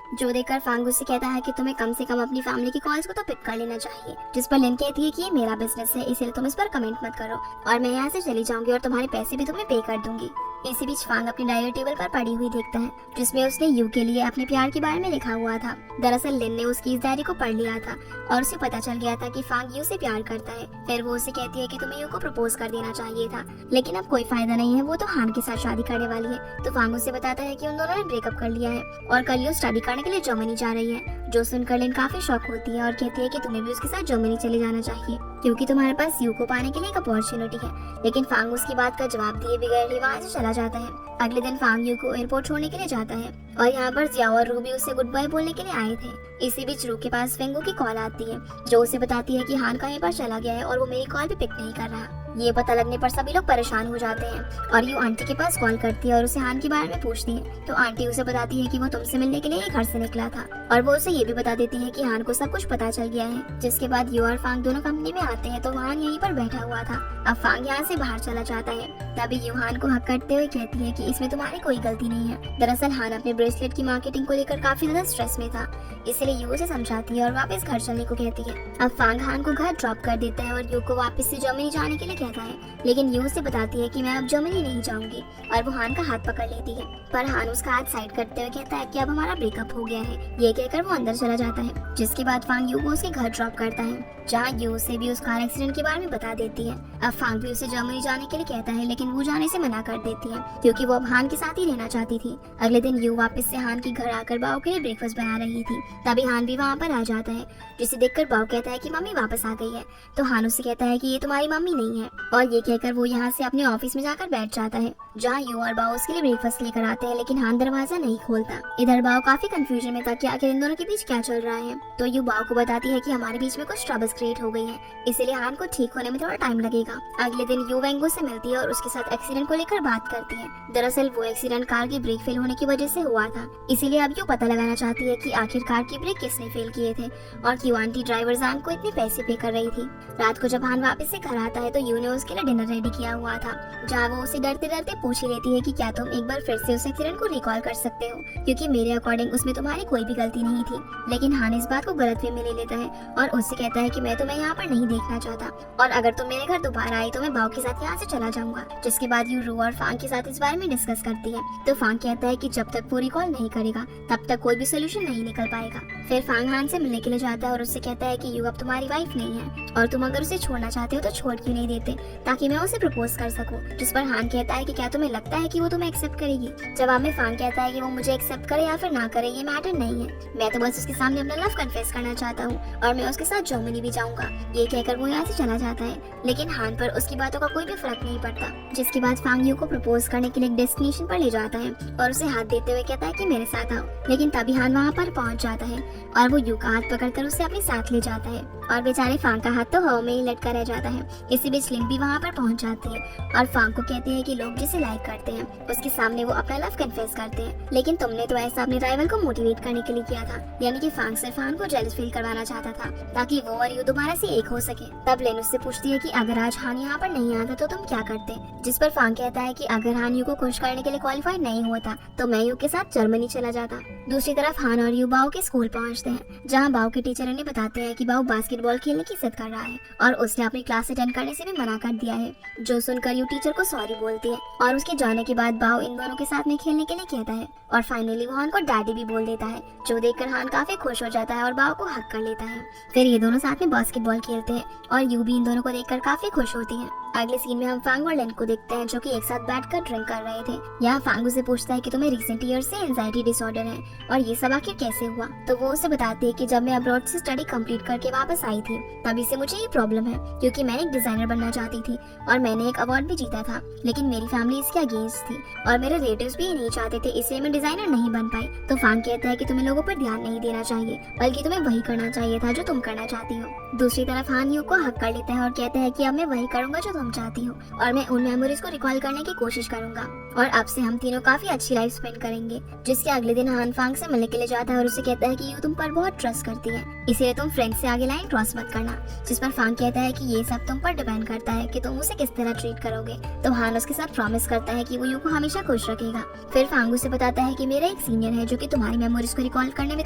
जो देखकर फांग उससे कहता है कि तुम्हें कम से कम अपनी फैमिली की कॉल्स को तो पिक कर लेना चाहिए। जिस पर लिन कहती है कि ये मेरा बिजनेस है, इसलिए तुम इस पर कमेंट मत करो और मैं यहाँ से चली जाऊंगी और तुम्हारे पैसे भी तुम्हें पे कर दूंगी। इसी बीच फांग अपनी डायरी टेबल पर पड़ी हुई देखता है, जिसमें उसने यू के लिए अपने प्यार के बारे में लिखा हुआ था। दरअसल लिन ने उसकी इस डायरी को पढ़ लिया था और उसे पता चल गया था कि फांग यू से प्यार करता है। फिर वो उसे कहती है कि तुम्हें यू को प्रपोज कर देना चाहिए था, लेकिन अब कोई फायदा नहीं है, वो तो हान के साथ शादी करने वाली है। तो फांग उसे बताता है कि उन दोनों ने ब्रेकअप कर लिया है और कल यू स्टडी करने के लिए जर्मनी जा रही है। जो सुनकर लिन काफी शॉक होती है और कहती है कि तुम्हें भी उसके साथ जर्मनी चले जाना चाहिए क्योंकि तुम्हारे पास यू को पाने के लिए एक अपॉर्चुनिटी है। लेकिन फांग उसकी बात का जवाब दिए बगैर ही वहाँ से चला जाता है। अगले दिन फांग यू को एयरपोर्ट छोड़ने के लिए जाता है और यहाँ पर जियाओ और रू भी उसे गुड बाय बोलने के लिए आए थे। इसी बीच रू के पास वेंगू की कॉल आती है, जो उसे बताती है कि हान कहीं पर चला गया है और वो मेरी कॉल भी पिक नहीं कर रहा। ये पता लगने पर सभी लोग परेशान हो जाते हैं और यू आंटी के पास कॉल करती है और उसे हान के बारे में पूछती है। तो आंटी उसे बताती है कि वो तुमसे मिलने के लिए ही घर से निकला था और वो उसे ये भी बता देती है कि हान को सब कुछ पता चल गया है। जिसके बाद यू और फांग दोनों कंपनी में आते हैं तो हान यहीं पर बैठा हुआ था। अब फांग यहाँ से बाहर चला जाता है। तभी यू हान को हक करते हुए कहती है कि इसमें तुम्हारी कोई गलती नहीं है। दरअसल हान अपने ब्रेसलेट की मार्केटिंग को लेकर काफी ज्यादा स्ट्रेस में था, इसलिए यू उसे समझाती है और वापस घर चलने को कहती है। अब फांग हान को घर ड्रॉप कर देता है और यू को वापस से जर्मनी जाने के लिए कहता है, लेकिन यू उसे बताती है कि मैं अब जर्मनी नहीं जाऊंगी और वो हान का हाथ पकड़ लेती है। पर हान उसका हाथ साइड करते हुए कहता है कि अब हमारा ब्रेकअप हो गया है। ये कहकर वो अंदर चला जाता है। जिसके बाद फांग यू को उसके घर ड्रॉप करता है, जहाँ यू उसे भी उस कार एक्सीडेंट के बारे में बता देती है। अब फांग भी उसे जर्मनी जाने के लिए कहता है, लेकिन वो जाने से मना कर देती है क्योंकि वो अब हान के साथ ही रहना चाहती थी। अगले दिन यू वापस से हान के घर आकर बाव के लिए ब्रेकफास्ट बना रही थी। तभी हान भी वहाँ पर आ जाता है, जिसे देखकर बाव कहता है कि मम्मी वापस आ गई है। तो हान उसे कहता है कि ये तुम्हारी मम्मी नहीं है और ये कहकर वो यहाँ से अपने ऑफिस में जाकर बैठ जाता है, जहाँ यू और बाव उसके लिए ब्रेकफास्ट लेकर आते हैं, लेकिन हान दरवाजा नहीं खोलता। इधर बाव काफी कंफ्यूजन में था कि आखिर इन दोनों के बीच क्या चल रहा है। तो यू बाव को बताती है कि हमारे बीच में कुछ ट्रबल्स क्रिएट हो गई है, इसीलिए हान को ठीक होने में थोड़ा टाइम लगेगा। अगले दिन यू वेंगू से मिलती है और उसके साथ एक्सीडेंट को लेकर बात करती है। दरअसल वो एक्सीडेंट कार की ब्रेक फेल होने की वजह से हुआ था, इसीलिए अब यू पता लगाना चाहती है कि आखिर कार की ब्रेक किसने फेल किए थे और क्यों आंटी ड्राइवर जांग को इतने पैसे पे कर रही थी। रात को जब हान वापस से घर आता है तो यू ने उसके लिए डिनर रेडी किया हुआ था, जहाँ वो उसे डरते डरते पूछ ही लेती है कि क्या तुम एक बार फिर से उस एक्सीडेंट को रिकॉल कर सकते हो, क्योंकि मेरे अकॉर्डिंग उसमें तुम्हारी कोई भी गलती नहीं थी। लेकिन हान इस बात को गलत वे में ले लेता है और उससे कहता है कि मैं तुम्हें यहाँ पर नहीं देखना चाहता और अगर तुम मेरे घर दोबारा आई तो मैं बाव के साथ यहाँ से चला जाऊंगा। जिसके बाद यू रू और फांग के साथ इस बारे में डिस्कस करती है, तो फांग कहता है कि जब तक वो रिकॉल नहीं करेगा तब तक कोई भी सोल्यूशन नहीं निकल पाएगा। फिर फांग हान से मिलने के लिए जाता है और उससे कहता है कि यू अब तुम्हारी वाइफ नहीं है और तुम अगर उसे छोड़ना चाहते हो तो छोड़ क्यों नहीं देते ताकि मैं उसे प्रपोज कर सकूं। जिस पर हान कहता है कि क्या तुम्हें लगता है कि वो तुम्हें एक्सेप्ट करेगी। जवाब में फांग कहता है कि वो मुझे एक्सेप्ट करे या फिर ना करे ये मैटर नहीं है, मैं तो बस उसके सामने अपना लव कन्फेस करना चाहता हूँ और मैं उसके साथ जर्मनी भी जाऊंगा। ये कहकर वो यहाँ से चला जाता है, लेकिन हान पर उसकी बातों का कोई भी फर्क नहीं पड़ता। जिसके बाद फांग यू को प्रपोज करने के लिए एक डेस्टिनेशन पर ले जाता है और उसे हाथ देते हुए कहता है कि मेरे साथ आओ। लेकिन तभी हान वहाँ पर पहुँच जाता है और वो यू का हाथ पकड़कर उसे अपने साथ ले जाता है और बेचारे फांग का हाथ तो हवा में ही लटका रह जाता है। इसी बीच लिन भी वहाँ पर पहुँच जाती है और फांग को कहती है कि लोग जिसे लाइक करते हैं उसके सामने वो अपना लव कन्फेस करते हैं, लेकिन तुमने तो ऐसा अपने राइवल को मोटिवेट करने के लिए किया था। यानी कि फांग सिर्फ हान को जेलस फील करवाना चाहता था ताकि वो और यू दोबारा से एक हो सके। तब लिन उससे पूछती है कि अगर आज हान यहाँ पर नहीं आता तो तुम क्या करते। जिस पर फांग कहता है कि अगर हान यू को खुश करने के लिए क्वालिफाइड नहीं होता तो मैं यू के साथ जर्मनी चला जाता। दूसरी तरफ हान और यू बाव के स्कूल पहुँचते हैं, जहाँ बाव के टीचर उन्हें बताते हैं कि बाव बास्केटबॉल खेलने की जिद कर रहा है और उसने अपनी क्लास अटेंड करने से भी मना कर दिया है। जो सुनकर यू टीचर को सॉरी बोलती है और उसके जाने के बाद बाव इन दोनों के साथ में खेलने के लिए कहता है और फाइनली वो हान को डैडी भी बोल देता है, जो देखकर हान काफी खुश हो जाता है और बाव को हक कर लेता है। फिर ये दोनों साथ में बास्केटबॉल खेलते हैं और यू भी इन दोनों को देखकर काफी खुश होती है। अगले सीन में हम फांग और लिन को देखते हैं जो कि एक साथ बैठकर ड्रिंक कर रहे थे। यहाँ फांग उसे पूछता है कि तुम्हें रिसेंट ईयर से एंजाइटी डिसऑर्डर है और ये सब आखिर कैसे हुआ। तो वो उसे बताती है कि जब मैं अब्रॉड से स्टडी कंप्लीट करके वापस आई थी तभी से मुझे ये प्रॉब्लम है, क्योंकि मैं एक डिजाइनर बनना चाहती थी और मैंने एक अवार्ड भी जीता था, लेकिन मेरी फैमिली इसके अगेंस्ट थी और मेरे रिलेटिव्स भी ये नहीं चाहते थे, इसलिए मैं डिजाइनर नहीं बन पाई। तो फांग कहता है कि तुम्हें लोगों पर ध्यान नहीं देना चाहिए बल्कि तुम्हें वही करना चाहिए था जो तुम करना चाहती हो। दूसरी तरफ हान यू को हक कर लेता है और कहता है कि अब मैं वही करूंगा जो तुम चाहती हो और मैं उन मेमोरीज को रिकॉल करने की कोशिश करूंगा और अब से हम तीनों काफी अच्छी लाइफ स्पेंड करेंगे। जिसके अगले दिन हान फांग से मिलने के लिए जाता है और उसे कहता है कि यू तुम पर बहुत ट्रस्ट करती है, इसलिए तुम फ्रेंड से आगे लाइन क्रॉस मत करना। जिस पर फांग कहता है कि ये सब तुम पर डिपेंड करता है कि तुम उसे किस तरह ट्रीट करोगे। तो हान उसके साथ प्रॉमिस करता है कि वो यू को हमेशा खुश रखेगा। फिर फांग उसे बताता है कि मेरा एक सीनियर है जो कि तुम्हारी मेमोरीज को रिकॉल करने में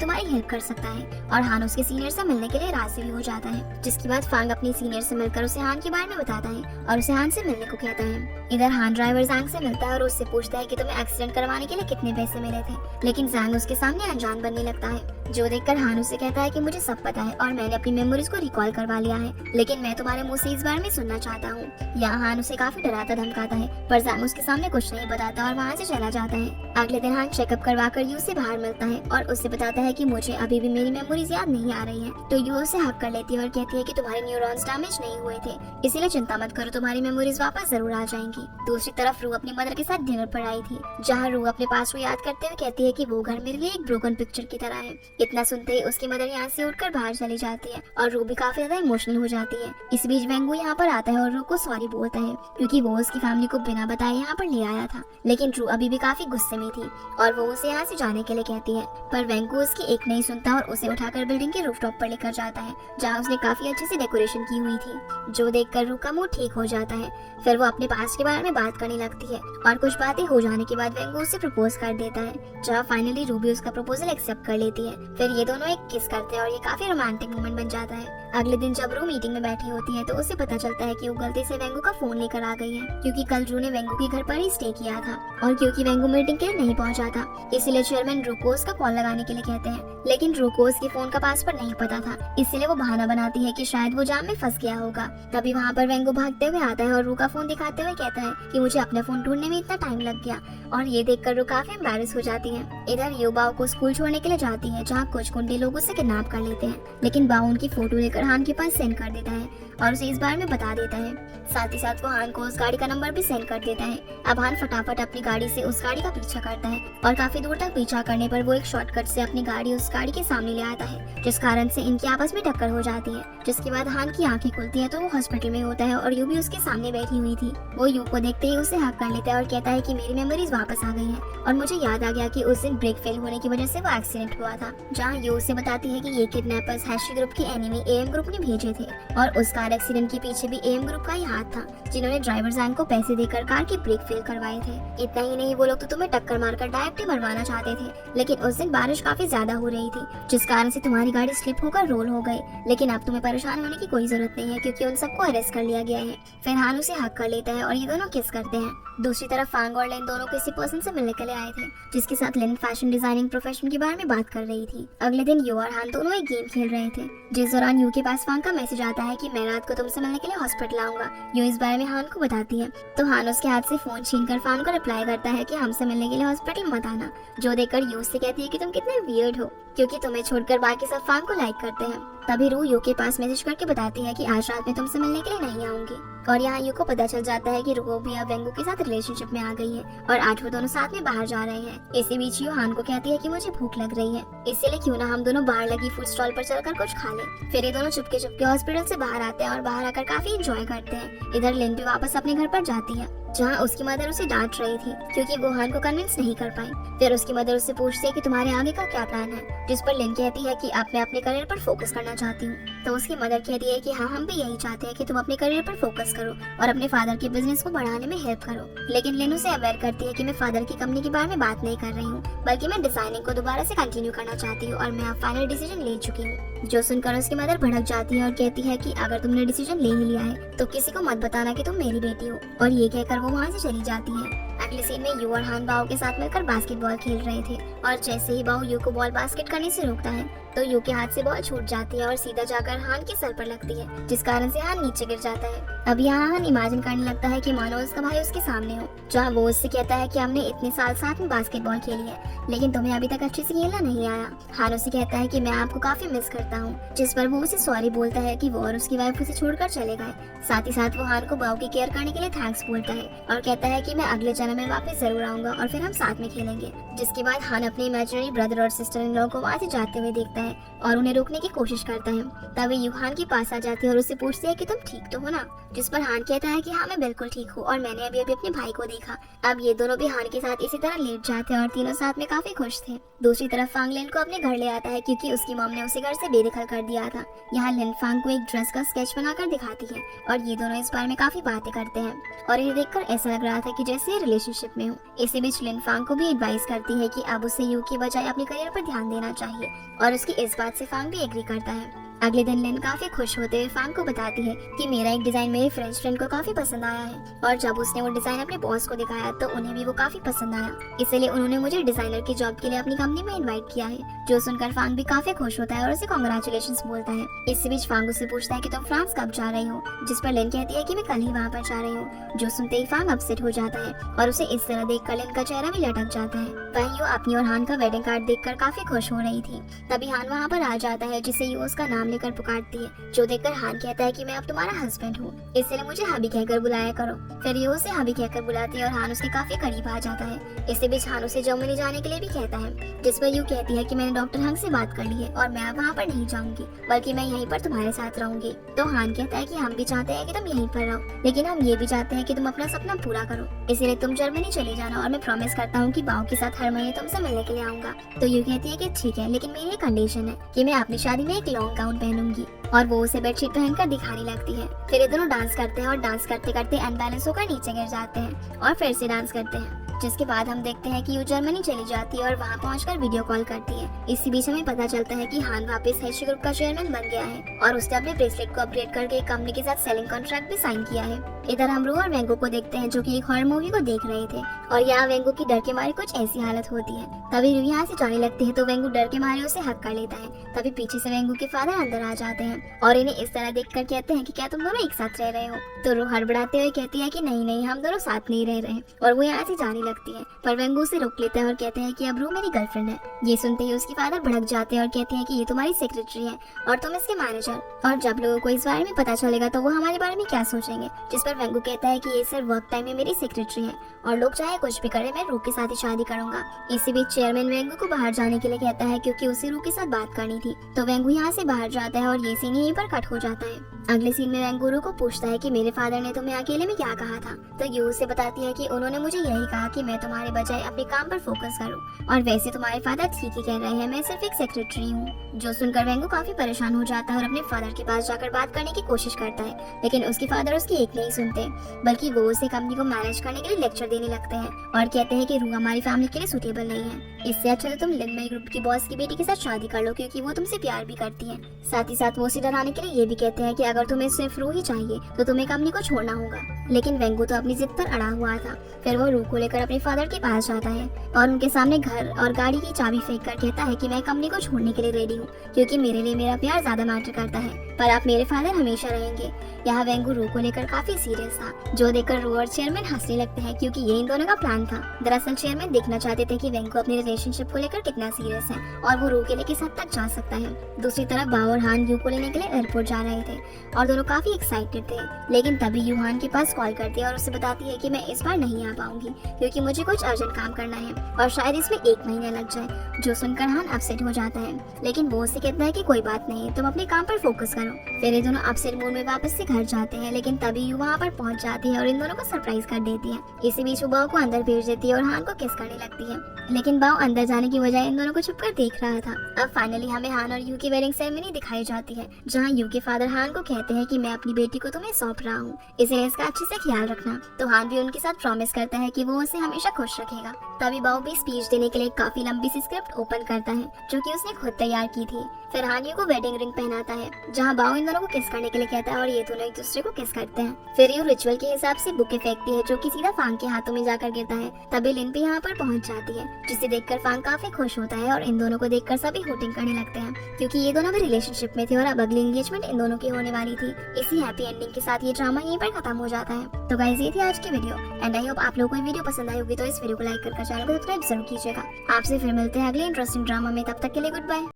तुम्हारी हेल्प कर सकता है और हान उसके सीनियर से मिलने के लिए राजी भी हो जाता है। जिसके बाद फांग अपनी सीनियर से मिलकर उसे हान के बारे में बताता है और उसे हान से मिलने को कहता है। इधर हान ड्राइवर जांग से मिलता है और उससे पूछता है कि तुम्हें एक्सीडेंट करवाने के लिए कितने पैसे मिले थे, लेकिन जांग उसके सामने अनजान बनने लगता है, जो देखकर हान उसे कहता है कि मुझे सब पता है और मैंने अपनी मेमोरीज को रिकॉल करवा लिया है, लेकिन मैं तुम्हारे मुंह से इस बारे में सुनना चाहता हूँ। यहाँ हान उसे काफी डराता धमकाता है पर जांग उसके सामने कुछ नहीं बताता और वहाँ से चला जाता है। अगले दिन हान चेकअप करवा कर यू से बाहर मिलता है और उससे बताता है कि मुझे अभी भी मेरी मेमोरीज याद नहीं आ रही है। तो यू उसे हक कर लेती है और कहती है कि तुम्हारे न्यूरॉन्स डैमेज नहीं हुए थे, इसीलिए चिंता मत करो, तुम्हारी मेमोरीज वापस जरूर आ जाएंगी। दूसरी तरफ रू अपनी मदर के साथ डिनर पर आई थी, जहाँ रू अपने पास को याद करते हुए कहती है कि वो घर मेरे लिए एक ब्रोकन पिक्चर की तरह है। इतना सुनते ही उसकी मदर यहाँ से उठकर बाहर चली जाती है और रू भी काफी ज्यादा इमोशनल हो जाती है। इस बीच वेंगू यहाँ पर आता है और रू को सॉरी बोलता है क्योंकि वो उसकी फैमिली को बिना बताए यहाँ पर ले आया था, लेकिन रू अभी भी काफी गुस्से में थी और वो उसे यहाँ से जाने के लिए कहती है। पर वेंगू उसकी एक नहीं सुनता और उसे उठाकर बिल्डिंग के रूफटॉप पर लेकर जाता है, जहाँ उसने काफी अच्छे से डेकोरेशन की हुई थी, जो देखकर रू का मूड ठीक हो जाता है। फिर वो अपने पास्ट के बारे में बात करने लगती है और कुछ बातें हो जाने के बाद वेंगू उसे प्रपोज कर देता है, जहाँ फाइनली रू भी उसका प्रपोजल एक्सेप्ट कर लेती है। फिर ये दोनों एक किस करते हैं और ये काफी रोमांटिक मोमेंट बन जाता है। अगले दिन जब रू मीटिंग में बैठी होती है तो उसे पता चलता है कि वो गलती से वेंगू का फोन लेकर आ गई है, क्योंकि कल रू ने वेंगू के घर पर ही स्टे किया था और क्योंकि वेंगू मीटिंग के लिए नहीं पहुंचा था, इसलिए चेयरमैन रू को उसका कॉल लगाने के लिए कहते हैं, लेकिन रू को उसके फोन का पासवर्ड नहीं पता था, इसलिए वो बहाना बनाती है कि शायद वो जाम में फंस गया होगा। तभी वहाँ पर वेंगू भागते हुए आता है और रू का फोन दिखाते हुए कहता है कि मुझे अपना फोन ढूंढने में इतना टाइम लग गया, और ये देखकर रू काफी एम्बैरेस हो जाती है। इधर युवाओं को स्कूल छोड़ने के लिए जाती है, जहाँ कुछ गुंडे लोग उसे किडनैप कर लेते हैं, लेकिन बाओ उनकी फोटो लेकर हान के पास सेंड कर देता है और उसे इस बारे में बता देता है। साथ ही साथ वो हान को उस गाड़ी का नंबर भी सेंड कर देता है। अब हान फटाफट अपनी गाड़ी से उस गाड़ी का पीछा करता है और काफी दूर तक पीछा करने पर वो एक शॉर्टकट से अपनी गाड़ी उस गाड़ी के सामने ले आता है, जिस कारण से इनकी आपस में टक्कर हो जाती है। जिसके बाद हान की आंखें खुलती है तो वो हॉस्पिटल में होता है और यू भी उसके सामने बैठी हुई थी। वो यू को देखते ही उसे हक कर लेता है और कहता है कि मेरी मेमोरीज वापस आ गई हैं और मुझे याद आ गया कि उस दिन ब्रेक फेल होने की वजह से वो एक्सीडेंट हुआ था। जहाँ यू उसे बताती है कि ये किडनैपर्स हैशी ग्रुप के एनिमी एएम ग्रुप ने भेजे थे और उस कार एक्सीडेंट के पीछे भी एएम ग्रुप का ही हाथ था, जिन्होंने ड्राइवर जैन को पैसे देकर कार की ब्रेक फेल करवाए थे। इतना ही नहीं, वो लोग तो तुम्हें टक्कर मारकर डायरेक्ट ही मरवाना चाहते थे, लेकिन उस दिन बारिश काफी ज्यादा हो रही थी, जिस कारण से तुम्हारी गाड़ी स्लिप होकर रोल हो गई। लेकिन अब तुम्हें परेशान होने की कोई जरूरत नहीं है क्योंकि उन सबको अरेस्ट कर लिया गया है। फिर हान उसे हक कर लेता है और ये दोनों किस करते हैं। दूसरी तरफ फांग और लिन दोनों किसी पर्सन से मिलने के लिए आए थे, जिसके साथ लिन फैशन डिजाइनिंग प्रोफेशन के बारे में बात कर रही थी। अगले दिन यू और हान दोनों एक गेम खेल रहे थे, जिस दौरान यू के पास फांग का मैसेज आता है कि मैं रात को तुमसे मिलने के लिए हॉस्पिटल आऊंगा। यू इस बारे में हान को बताती है तो हान उसके हाथ से फोन छीनकर फांग को रिप्लाई करता है कि हमसे मिलने के लिए हॉस्पिटल मत आना, जो देखकर यू से कहती है कि तुम कितने वियर्ड हो क्योंकि तुम्हें छोड़कर बाकी सब फांग को लाइक करते हैं। तभी रू यू के पास मैसेज करके बताती है कि आज रात में तुमसे मिलने के लिए नहीं आऊंगी और यहाँ यू को पता चल जाता है कि रू भी अब वेंगू के साथ रिलेशनशिप में आ गई है और आज वो दोनों साथ में बाहर जा रहे हैं। इसी बीच यू हान को कहती है कि मुझे भूख लग रही है, इसलिए क्यों ना हम दोनों बाहर लगी फूड स्टॉल पर चलकर कुछ खा लें। फिर ये दोनों चुपके चुपके हॉस्पिटल से बाहर आते हैं और बाहर आकर काफी एंजॉय करते हैं। इधर लिन भी वापस अपने घर पर जाती है, जहाँ उसकी मदर उसे डांट रही थी क्योंकि वो हान को कन्विंस नहीं कर पाई। फिर उसकी मदर उससे पूछती है कि तुम्हारे आगे का क्या प्लान है, जिस पर लिन कहती है कि अब मैं अपने करियर पर फोकस करना चाहती हूँ। तो उसकी मदर कहती है कि हाँ, हम भी यही चाहते हैं कि तुम अपने करियर पर फोकस करो और अपने फादर के बिजनेस को बढ़ाने में हेल्प करो। लेकिन लिन उसे अवेयर करती है कि मैं फादर की कंपनी के बारे में बात नहीं कर रही हूँ, बल्कि मैं डिजाइनिंग को दोबारा से कंटिन्यू करना चाहती हूँ और मैं अब फाइनल डिसीजन ले चुकी हूँ। जो सुनकर उसकी मदर भड़क जाती है और कहती है कि अगर तुमने डिसीजन ले ही लिया है तो किसी को मत बताना कि तुम मेरी बेटी हो, और ये कहकर वो वहाँ से चली जाती है। अगले सीन में यू और हान बाओ के साथ मिलकर बास्केटबॉल खेल रहे थे और जैसे ही बाओ यू को बॉल बास्केट करने से रोकता है तो यू के हाथ से बॉल छूट जाती है और सीधा जाकर हान के सर पर लगती है, जिस कारण से हान नीचे गिर जाता है। अब यहाँ हान इमेजिन करने लगता है कि मानो उसका भाई उसके सामने हो, जहाँ वो उससे कहता है कि हमने इतने साल साथ में बास्केटबॉल खेली है लेकिन तुम्हें अभी तक अच्छे से खेलना नहीं आया। हान उसे कहता है कि मैं आपको काफी मिस करता हूँ, जिस पर वो उसे सॉरी बोलता है कि वो और उसकी वाइफ उसे छोड़कर चले गए। साथ ही साथ वो हान को बाओ की केयर करने के लिए थैंक्स बोलता है और कहता है कि मैं अगले जन्म में वापस जरूर आऊंगा और फिर हम साथ में खेलेंगे। जिसके बाद हान अपने इमेजिनरी ब्रदर और सिस्टर इन लॉ को वहाँ से जाते हुए देखता है और उन्हें रोकने की कोशिश करता है। तभी यू हान के पास आ जाती है और उससे पूछती है कि तुम ठीक तो हो ना, जिस पर हान कहता है कि हाँ, मैं बिल्कुल ठीक हूँ और मैंने अभी अभी अपने भाई को देखा। अब ये दोनों भी हान के साथ इसी तरह लेट जाते हैं और तीनों साथ में काफी खुश थे। दूसरी तरफ फांग लिन को अपने घर ले आता है क्योंकि उसकी मॉम ने उसे घर से बेदखल कर दिया था। यहाँ लिन फांग को एक ड्रेस का स्केच बनाकर दिखाती है और ये दोनों इस बारे में काफी बातें करते हैं और इन्हें देखकर ऐसा लग रहा था कि जैसे ये रिलेशनशिप में हो। इसी बीच लिन फांग को भी एडवाइस करती है कि अब उसे यू की बजाय अपने करियर पर ध्यान देना चाहिए और उसकी इस बात से फांग भी एग्री करता है। अगले दिन लिन काफी खुश होते हुए फांग को बताती है कि मेरा एक डिजाइन मेरे फ्रेंच फ्रेंड को काफी पसंद आया है और जब उसने वो डिजाइन अपने बॉस को दिखाया तो उन्हें भी वो काफी पसंद आया, इसलिए उन्होंने मुझे डिजाइनर की जॉब के लिए अपनी कंपनी में इनवाइट किया है। जो सुनकर फांग भी काफी खुश होता है और उसे कांग्रेचुलेशंस बोलता है। इसी बीच फांग उससे पूछता है कि तुम फ्रांस कब जा रही हो, जिस पर लिन कहती है कि मैं कल ही वहाँ पर जा रही हूँ। जो सुनते ही फांग अपसेट हो जाता है और उसे इस तरह देखकर लिन का चेहरा भी लटक जाता है। वहीं यू अपनी और हान का वेडिंग कार्ड देखकर काफी खुश हो रही थी। तभी हान वहाँ पर आ जाता है, जिसे यू उसका नाम लेकर पुकारती है। जो देखकर हान कहता है कि मैं अब तुम्हारा हस्बैंड हूँ, इसलिए मुझे हबी कहकर बुलाया करो। फिर यू उसे हबी कहकर बुलाती है और हान उसके काफी करीब आ जाता है। इसी बीच हान उसे जर्मनी जाने के लिए भी कहता है, जिस पर यू कहती है कि मैंने डॉक्टर हंग से बात कर ली है और मैं अब वहाँ पर नहीं जाऊंगी, बल्कि मैं यहीं पर तुम्हारे साथ रहूंगी। तो हान कहता है कि हम भी चाहते हैं कि तुम यहीं पर रहो, लेकिन हम ये भी चाहते हैं कि तुम अपना सपना पूरा करो, इसीलिए तुम जर्मनी चले जाना और मैं प्रॉमिस करता हूँ कि बाओ के साथ हर महीने तुमसे मिलने के लिए आऊंगा। तो यू कहती है कि ठीक है, लेकिन मेरी कंडीशन है कि मैं अपनी शादी में एक लॉन्ग गाउन पहनूंगी और वो उसे बेडशीट पहनकर दिखाने लगती है। फिर ये दोनों डांस करते हैं और डांस करते करते अनबैलेंस होकर नीचे गिर जाते हैं और फिर से डांस करते हैं। जिसके बाद हम देखते हैं कि यू जर्मनी चली जाती है और वहाँ पहुंचकर वीडियो कॉल करती है। इसी बीच हमें पता चलता है कि हान वापस हैशी ग्रुप का चेयरमैन बन गया है और उसने अपने ब्रेसलेट को अपग्रेड करके कंपनी के साथ सेलिंग कॉन्ट्रैक्ट भी साइन किया है। इधर हम रू और वेंगू को देखते हैं जो कि एक हॉरर मूवी को देख रहे थे और यहाँ वेंगू की डर के मारे कुछ ऐसी हालत होती है। तभी रू यहाँ से जाने लगती है तो वेंगू डर के मारे उसे हक कर लेता है। तभी पीछे से वेंगू के फादर अंदर आ जाते हैं और इन्हें इस तरह देखकर कहते हैं कि क्या तुम दोनों एक साथ रह रहे हो। तो रू हड़बड़ाते हुए कहती है कि नहीं नहीं, हम दोनों साथ नहीं रह रहे और वो यहाँ से जाने लगती है। पर वेंगू उसे रोक लेता है और कहते हैं कि अब रू मेरी गर्लफ्रेंड है। ये सुनते ही उसके फादर भड़क जाते हैं और कहते हैं कि ये तुम्हारी सेक्रेटरी है और तुम इसके मैनेजर, और जब लोगों को इस बारे में पता चलेगा तो वो हमारे बारे में क्या सोचेंगे। जिस पर वेंगू कहता है कि ये सिर्फ वर्क टाइम में मेरी सेक्रेटरी है और लोग चाहे कुछ भी करे, मैं रू के साथ ही शादी करूंगा। इसी बीच चेयरमैन वेंगू को बाहर जाने के लिए कहता है क्योंकि उसे रू के साथ बात करनी थी। तो वेंगू यहाँ से बाहर जाता है और ये सीन यहीं पर कट हो जाता है। अगले सीन में वेंगू रू को पूछता है कि मेरे फादर ने तुम्हें अकेले में क्या कहा था। तो यू उसे बताती है कि उन्होंने मुझे यही कहा कि मैं तुम्हारे बजाय अपने काम पर फोकस करूं और वैसे तुम्हारे फादर ठीक ही कह रहे हैं, मैं सिर्फ एक सेक्रेटरी हूँ। जो सुनकर वेंगू काफी परेशान हो जाता है और अपने फादर के पास जाकर बात करने की कोशिश करता है, लेकिन उसके फादर उसकी एक नहीं सुनते, बल्कि वो उसे कंपनी को मैनेज करने के लिए लेक्चर देने लगते हैं और कहते हैं कि रू हमारी फैमिली के लिए सुटेबल नहीं है। इससे अच्छा तो तुम लिन मई ग्रुप की बॉस की बेटी के साथ शादी कर लो क्योंकि वो तुमसे प्यार भी करती है। साथ ही साथ वो उसे डराने के लिए ये भी कहते हैं कि अगर तुम्हें सिर्फ रू ही चाहिए तो तुम्हें कंपनी को छोड़ना होगा। लेकिन वेंगू तो अपनी जिद पर अड़ा हुआ था। फिर वो रू को लेकर अपने फादर के पास जाता है और उनके सामने घर और गाड़ी की चाबी फेंक कर कहता है कि मैं कंपनी को छोड़ने के लिए रेडी हूँ क्योंकि मेरे लिए मेरा प्यार ज्यादा मैटर करता है, पर आप मेरे फादर हमेशा रहेंगे। यहाँ वेंगू रू को लेकर काफी सीरियस था, जो देखकर रू और चेयरमैन हंसने लगते हैं क्योंकि ये इन दोनों का प्लान था। दरअसल चेयरमैन देखना चाहते थे कि वेंगू अपने रिलेशनशिप को लेकर कितना सीरियस है और वो रू के लिए किस हद तक जा सकता है। दूसरी तरफ बाओ और हान यू को लेने के लिए एयरपोर्ट जा रहे थे और दोनों काफी एक्साइटेड थे, लेकिन तभी यू हान के पास कॉल करती है और उसे बताती है कि मैं इस बार नहीं आ पाऊंगी क्योंकि मुझे कुछ अर्जेंट काम करना है और शायद इसमें 1 महीना लग जाए। जो सुनकर हान अपसेट हो जाता है, लेकिन वो उसे कहता है कि कोई बात नहीं, तुम अपने काम पर फोकस करो। फिर ये दोनों अपसेट मूड में वापस से घर जाते हैं, लेकिन तभी यू वहाँ पर पहुँच जाती है और इन दोनों को सरप्राइज कर देती है। इसी बीच वो बाओ को अंदर भेज देती है और हान को किस करने लगती है, लेकिन बाओ अंदर जाने की बजाय इन दोनों को छुपकर देख रहा था। अब फाइनली हमें हान और यू की वेडिंग सेरेमनी दिखाई जाती है, जहाँ यू के फादर हान को कहते हैं कि मैं अपनी बेटी को तुम्हें सौंप रहा हूँ, इसलिए इसका अच्छे से ख्याल रखना। तो हान भी उनके साथ प्रॉमिस करता है कि वो उसे हमेशा खुश रखेगा। तभी बाओ भी स्पीच देने के लिए काफी लंबी सी स्क्रिप्ट ओपन करता है जो कि उसने खुद तैयार की थी। फिर हान यू को वेडिंग रिंग पहनाता है, जहाँ बाओ इन दोनों को किस करने के लिए कहता है और ये दोनों एक दूसरे को किस करते हैं। फिर यू रिचुअल के हिसाब से बुके फेंकती है जो कि सीधा फांग के हाथों में जाकर गिरता है। तभी लिन भी यहाँ पर पहुँच जाती है, जिसे देखकर फांग काफी खुश होता है और इन दोनों को देखकर सभी होटिंग करने लगते हैं क्योंकि ये दोनों भी रिलेशनशिप में थे और अब अगली एंगेजमेंट इन दोनों की होने वाली थी। इसी हैप्पी एंडिंग के साथ ये ड्रामा यहीं पर खत्म हो जाता है। तो गाइस ये थी आज की वीडियो एंड आई होप आप लोगों को वीडियो पसंद आई होगी, तो इस वीडियो को लाइक कर चैनल को सब्सक्राइब जरूर कीजिएगा। आपसे फिर मिलते हैं अगले इंटरेस्टिंग ड्रामा में, तब तक के लिए गुड बाय।